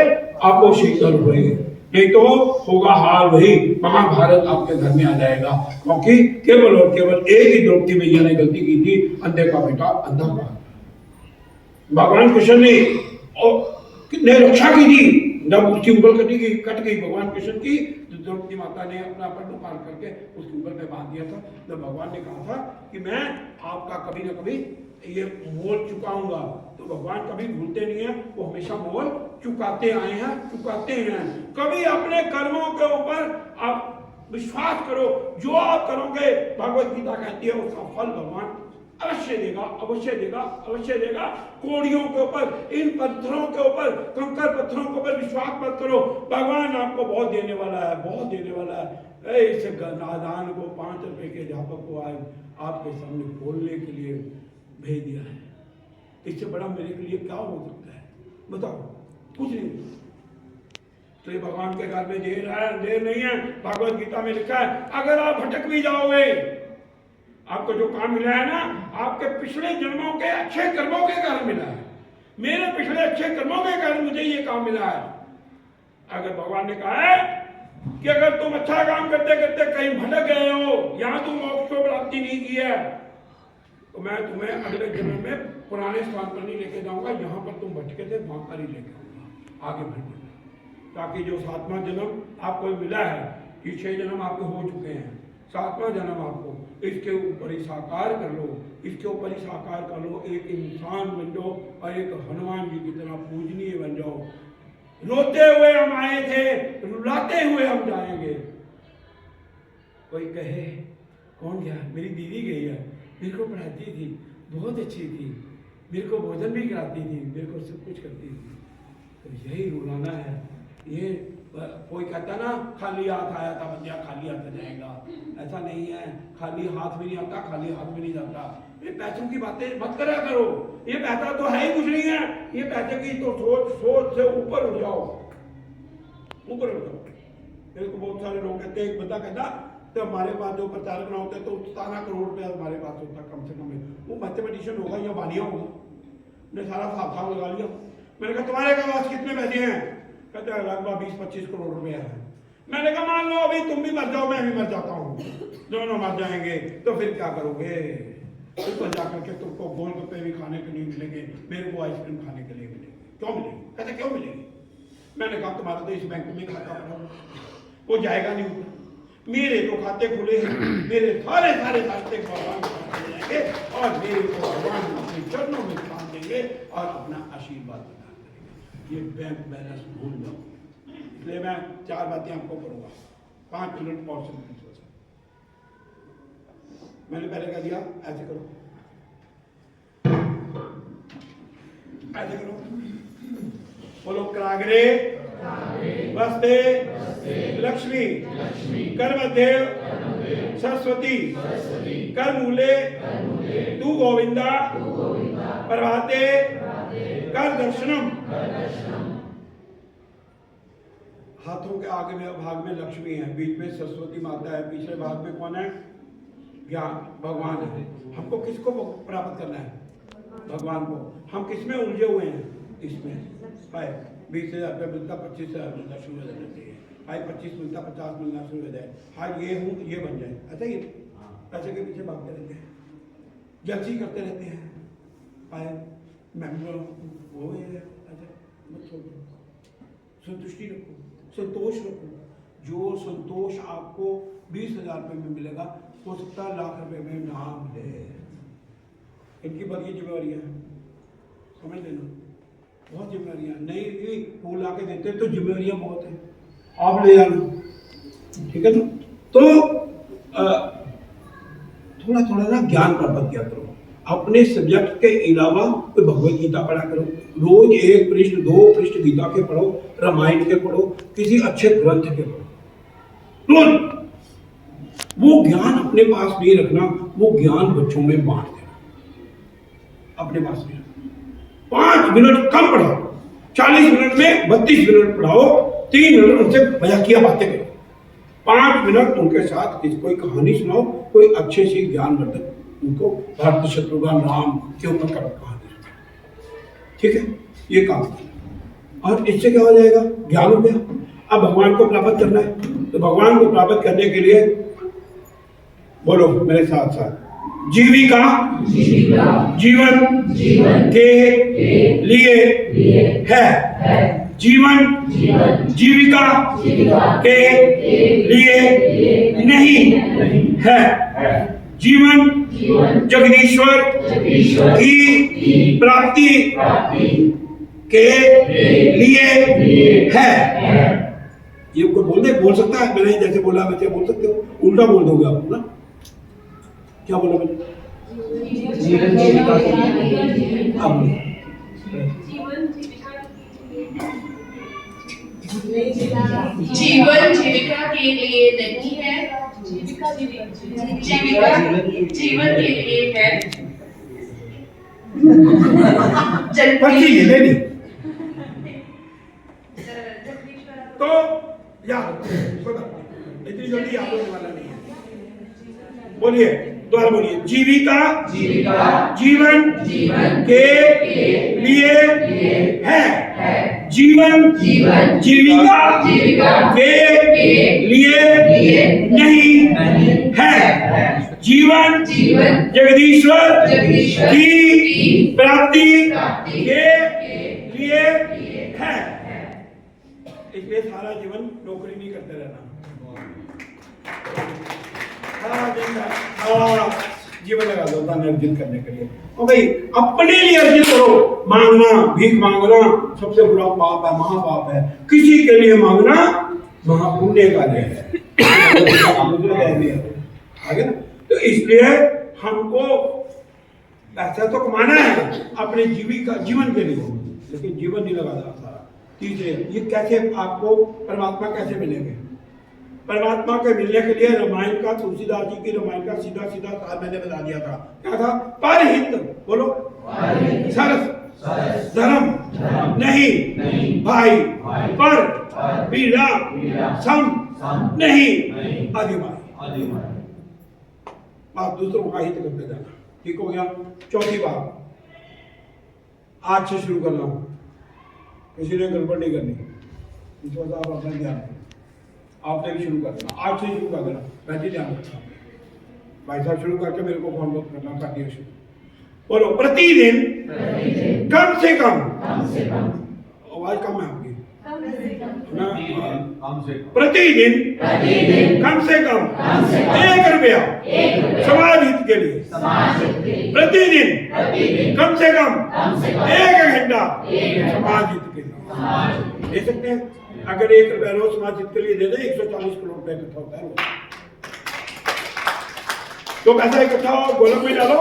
आपको शीतल हुए, नहीं तो होगा हाल वही, महाभारत आपके घर में आ जाएगा। क्योंकि केवल और केवल एक ही द्रौपदी मैया ने गलती की थी, अंधे का बेटा अंधा हुआ। भगवान कृष्ण ने रक्षा की थी, जब उसकी उंगल कट गई भगवान कृष्ण की, तो द्रौपदी माता ने अपना पट्ट पार करके उसकी उंगल पे बांध दिया था। तो भगवान ने कहा था कि मैं आपका कभी ना कभी ये मोल चुकाऊंगा। तो भगवान कभी भूलते नहीं है, वो हमेशा मोल चुकाते आए हैं, चुकाते हैं। कभी अपने कर्मों के ऊपर आप विश्वास करो, जो आप करोगे भगवत गीता कहती है उसका फल भगवान अवश्य देगा, अवश्य देगा, अवश्य देगा। कोड़ियों के ऊपर, इन पत्थरों के ऊपर, कंकर पत्थरों के ऊपर विश्वास मत करो। भगवान आपको बहुत देने वाला है, बहुत देने वाला है। इस नादान को 5 रुपए के अध्यापक को आज आपके सामने बोलने के लिए भेज दिया है। इससे बड़ा मेरे के लिए क्या हो सकता है? बताओ, कुछ नहीं। तो ये भगवान के घर में देर नहीं है। भगवत गीता में लिखा है, अगर आप भटक भी जाओगे, आपको जो काम मिला है ना, आपके पिछले जन्मों के अच्छे कर्मों के कारण मिला है। मेरे पिछले अच्छे कर्मों के कारण मुझे ये काम मिला है। अगर भगवान ने कहा है कि अगर तुम अच्छा काम करते करते कहीं भटक गए हो, यहां तुम मोक्ष को प्राप्ति नहीं की है, तो मैं तुम्हें अगले जन्म में पुराने स्थान पर नहीं लेके जाऊंगा, यहां पर तुम भटके थे वहां पर ही लेके आऊंगा, आगे बढ़ने, ताकि जो 7वां जन्म आपको मिला है, ये 6 जन्म आपके हो चुके हैं, 7वां जन्म आपको इसके ऊपर ही साकार कर लो, इसके ऊपर ही साकार कर लो। एक इंसान बन जाओ और एक हनुमान जी की तरह पूजनीय बन जाओ। रोते हुए हम आए थे, रुलाते हुए हम जाएंगे। कोई कहे कौन गया? मेरी दीदी गई है, मेरे को पढ़ाती थी, बहुत अच्छी थी, मेरे को भोजन भी कराती थी, मेरे को सब कुछ करती थी। तो यही रुलाना है। ये कोई कहता ना खाली हाथ आया था बंदिया खाली हाथ जाएगा, ऐसा नहीं है। खाली हाथ भी नहीं आता, खाली हाथ भी नहीं जाता। ये पैसों की बातें मत करा करो, ये पैसा तो है ही कुछ नहीं है। ये पैसे की तो सोच से ऊपर उठ जाओ, ऊपर उठ जाओ। मेरे को बहुत सारे लोग कहते हैं, एक बंदा कहता तो हमारे पास जो प्रचारक ना होते तो 17 करोड़ रुपया हमारे पास होता कम से कम। वो मैथमेटिशियन होगा या बानिया होगा, ने सारा हिसाब लगा लिया। मैंने कहा तुम्हारे पास कितने पैसे हैं? कहते हैं लगभग 20-25 करोड़ रुपया है। मैंने कहा मान लो अभी तुम भी मर जाओ, मैं भी मर जाता हूँ, दोनों मर जाएंगे, तो फिर क्या करोगे? ऊपर जाकर के तुमको गोलगप्पे भी खाने के लिए मिलेंगे, मेरे को आइसक्रीम खाने के लिए मिलेंगे। क्यों मिलेगी? कहते क्यों मिलेगी? मैंने कहा तुम्हारा तो इस बैंक में खाता पड़ा, वो जाएगा नहीं ऊपर। मेरे तो खाते खुले हैं, मेरे सारे खाते भगवान जाएंगे और मेरे को भगवान अपने चरणों में स्थान देंगे और अपना आशीर्वाद प्रदान करेंगे। ये बैंक बैलेंस भूल जाओ। इसलिए मैं 4 बातें आपको करूंगा, 5 मिनट पॉर्शन में। मैंने पहले कह दिया ऐसे करो, ऐसे करो, बोलो कराग्रे वस्ते लक्ष्मी कर्मदेव सरस्वती कर मूले तू गोविंदा प्रभाते कर दर्शनम। हाथों के आगे में भाग में लक्ष्मी है, बीच में सरस्वती माता है, पिछले भाग में कौन है? ज्ञान भगवान है। हमको किसको प्राप्त करना है? भगवान को। हम किसमें उलझे हुए हैं? इसमें है 20,000 रुपये मिलता, 25,000 मिलता, शुरू हो जाती है। हाई 25 मिलता, 50 मिलना शुरू हो जाए। हाई ये हूँ, ये बन जाए। अच्छा, ये पैसे के पीछे भागते रहते हैं, जल्दी करते रहते हैं। आए मेम्बर वो ये अच्छा मत छोड़ो, संतुष्टि रखो, संतोष रखो। जो संतोष आपको 20,000 रुपये में मिलेगा, हो सकता है लाख रुपए में ना मिले। इनकी बड़ी जिम्मेवारी है, समझ लेना, बहुत जिम्मेवारियां। नहीं फूल ला के देते तो जिम्मेवारियां बहुत है, आप ले जाना, ठीक है ना? तो थोड़ा थोड़ा ना ज्ञान प्राप्त किया करो। अपने सब्जेक्ट के अलावा कोई भगवत गीता पढ़ा करो, रोज 1 पृष्ठ 2 पृष्ठ गीता के पढ़ो, रामायण के पढ़ो, किसी अच्छे ग्रंथ के पढ़ो रोज। वो ज्ञान अपने पास नहीं रखना, वो ज्ञान बच्चों में बांट देना, अपने पास नहीं रखना। 5 मिनट कम पढ़ाओ, 40 मिनट में 32 मिनट पढ़ाओ, 3 मिनट उनसे मजाकिया बातें करो, 5 मिनट उनके साथ कोई कहानी सुनाओ, कोई अच्छे से ज्ञानवर्धक उनको भरत शत्रुघ्न राम के ऊपर कहानी, ठीक है? ये काम करना और इससे क्या हो जाएगा? ज्ञान हो गया। अब भगवान को प्राप्त करना है, तो भगवान को प्राप्त करने के लिए बोलो मेरे साथ साथ, जीविका जीवन के लिए है, जीवन जीविका के लिए नहीं है। जीवन जगदीश्वर की प्राप्ति के लिए है। ये कोई बोल सकता है? मैंने जैसे बोला वैसे बोल सकते हो, उल्टा बोल दोगे आप ना? क्या बोला मैंने? जीवन जीविका के लिए अब जीवन जीविका के लिए नहीं है, जीविका जीवन के लिए है। पर्ची ले लेनी तो याद सुनो, इतनी जल्दी याद होने वाला नहीं है। बोलिए दोबारा बोलिए, जीविका जीवन के लिए है, जीवन जीविका के लिए नहीं है। जीवन जगदीश्वर की प्राप्ति के लिए है। इसलिए सारा जीवन नौकरी नहीं करते रहना, सारा जीवन लगा दो धन अर्जित करने के लिए। और भाई अपने लिए अर्जित करो। मांगना, भीख मांगना सबसे बुरा पाप है, महापाप है। किसी के लिए मांगना महापुण्य कार्य है। आगे ना, तो इसलिए हमको पैसा तो कमाना है अपने जीवन के लिए, लेकिन जीवन नहीं लगाना सारा। तीसरे, ये कैसे आपको परमात्मा कैसे मिलेंगे? परमात्मा के मिलने के लिए रामायण का, तुलसीदास जी की रामायण का सीधा सार मैंने बता दिया था। क्या था? परहित, बोलो सरस धर्म नहीं भाई, पर पीड़ा सम नहीं अधिमाई। आप दूसरों का हित करते जाना। ठीक हो गया। चौथी बात, आज से शुरू कर रहा हूं, किसी ने गड़बड़ नहीं करनी। इस वक्त आप अपना ध्यान रखें, आपने भी शुरू कर देना, आज से शुरू कर देना। मैं भी ध्यान रखता हूँ। भाई साहब शुरू करके मेरे को फोन करना, कर दिया शुरू। बोलो, प्रतिदिन कम से कम आवाज कम है आपकी, प्रतिदिन कम से कम 1 रुपया समाज हित के लिए, प्रतिदिन कम से कम 1 घंटा समाज हित के लिए दे सकते हैं। अगर 1 रुपया रोज समाज हित के लिए दे दे, 140 करोड़ रुपया इकट्ठा होता है। तो पैसा इकट्ठा हो, गोलक में डालो।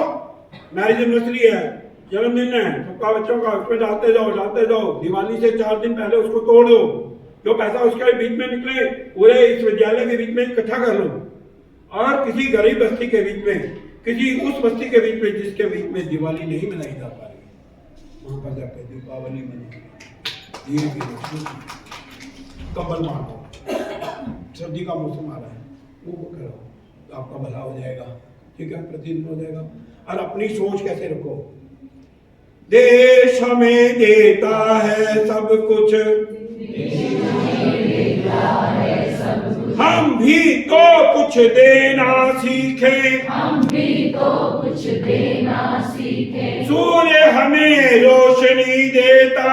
मैरिज एनिवर्सरी है, जन्मदिन है सबका बच्चों का, उसमें डालते जाओ। दिवाली से 4 दिन पहले उसको तोड़ दो। जो पैसा उसके बीच में निकले पूरे इस विद्यालय के बीच में इकट्ठा कर लो, और किसी गरीब बस्ती के बीच में, किसी उस बस्ती के बीच में जिसके बीच में दिवाली नहीं मनाई जा पा रही, वहां पर जाकर दीपावली मनाई। कंबल मारो, सर्दी का मौसम आ रहा है, वो करो, आपका भला हो जाएगा। ठीक है, प्रतिदिन हो जाएगा। और अपनी सोच कैसे रखो? देश हमें देता है सब कुछ, हम भी तो कुछ देना सीखें। सूर्य हमें रोशनी देता,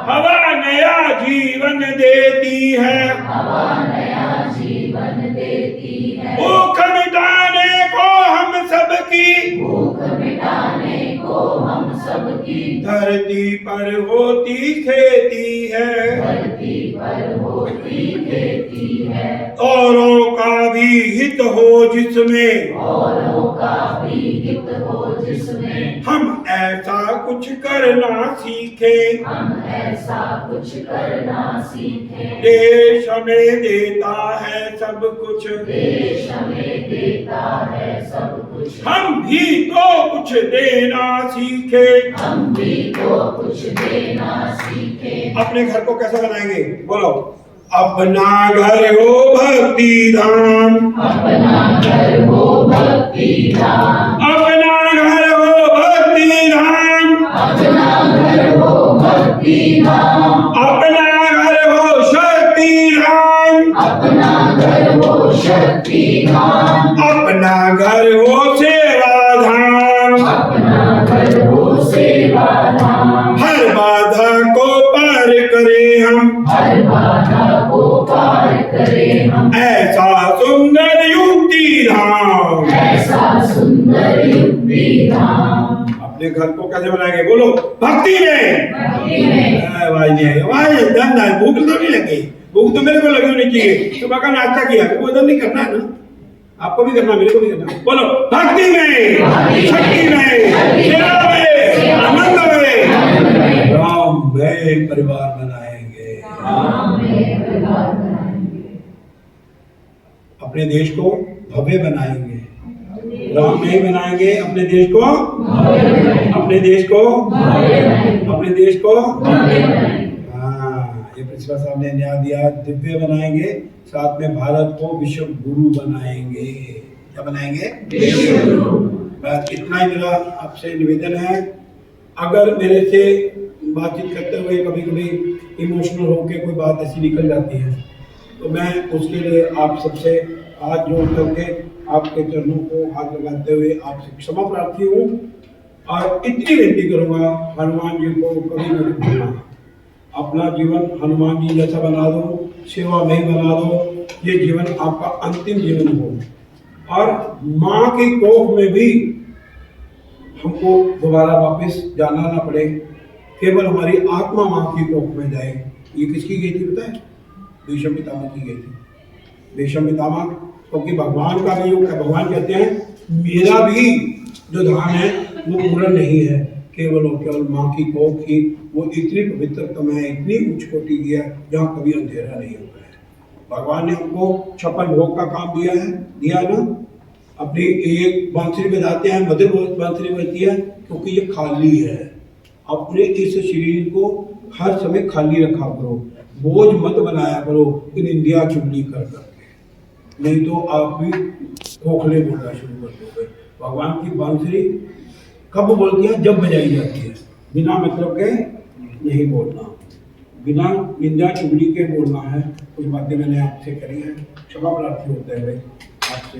हवा नया जीवन देती है, भूख मिटाने को हम सबकी, धरती पर होती खेती है, औरों का भी हित हो जिसमें, हम ऐसा कुछ करना सीखें। देश हमें देता है सब कुछ, हम भी तो कुछ देना सीखे। अपने घर को कैसे बनाएंगे? बोलो, अपना घर हो भक्ति धाम, अपना घर हो भक्ति धाम, अपना घर हो भक्ति धाम, अपना घर हो भक्ति धाम, अपना घर हो शक्ति धाम, अपना घर हो शक्ति धाम, अपना घर हो सेवा धाम, अपना घर हो सेवा धाम, हर बाधा को पार करें हम, हर बाधा को पार करें हम, ऐसा सुंदर युक्ति धाम, ऐसा सुंदर युक्ति धाम। अपने घर को कैसे बनाएंगे? बोलो, भक्ति में। आवाज नहीं आई, आवाज दम भूख तो नहीं लगी, भूख तो मेरे को लगी होनी चाहिए। सुबह का नाश्ता किया, वो उधर नहीं करना है ना, आपको भी करना, मेरे को भी करना। बोलो, भक्ति में, शक्ति में, सेवा में, आनंद में राम में परिवार बनाएंगे। अपने देश को भव्य बनाएंगे। राम नहीं बनाएंगे अपने देश को, अपने देश को, अपने देश को। हाँ, ये प्रिंसिपल साहब ने न्याय दिया, दिव्य बनाएंगे, साथ में भारत को विश्व गुरु बनाएंगे। क्या बनाएंगे? बस इतना ही मेरा आपसे निवेदन है। अगर मेरे से बातचीत करते हुए कभी कभी इमोशनल होकर कोई बात ऐसी निकल जाती है तो मैं उसके लिए आप सबसे हाथ जोड़ करके आपके चरणों को हाथ लगाते हुए आपसे क्षमा प्रार्थी हूँ और इतनी विनती करूँगा, हनुमान जी को कभी मत भूलना। अपना जीवन हनुमान जी जैसा बना दो, सेवा में बना दो, ये जीवन आपका अंतिम जीवन हो। और माँ की कोख में भी हमको दोबारा वापस जाना ना पड़े, केवल हमारी आत्मा माँ की कोख में जाए। ये किसकी गई थी पता है? भीष्म पितामह की गई थी। भीष्म पितामह क्योंकि भगवान का भी योग है, भगवान कहते हैं मेरा भी जो धाम है वो पूरा नहीं है, केवल और केवल माँ की कोख ही वो इतनी पवित्रतम है, इतनी उच्च कोटि की है जहाँ कभी अंधेरा नहीं होता है। भगवान ने हमको 56 भोग का काम दिया ना। अपनी एक बांसुरी बजाते हैं, मधुर बांसुरी बजती है क्योंकि ये खाली है। अपने इस शरीर को हर समय खाली रखा करो, बोझ मत बनाया करो निंदिया चुगली कर करके, नहीं तो आप भी खोखले बोलना शुरू कर दोगे। भगवान की बांसुरी कब बोलती है? जब बजाई जाती है। बिना मतलब के नहीं बोलना, बिना निंदा चुगली के बोलना है। कुछ बातें मैंने आपसे करी है, क्षमा प्रार्थी होते हुए आपसे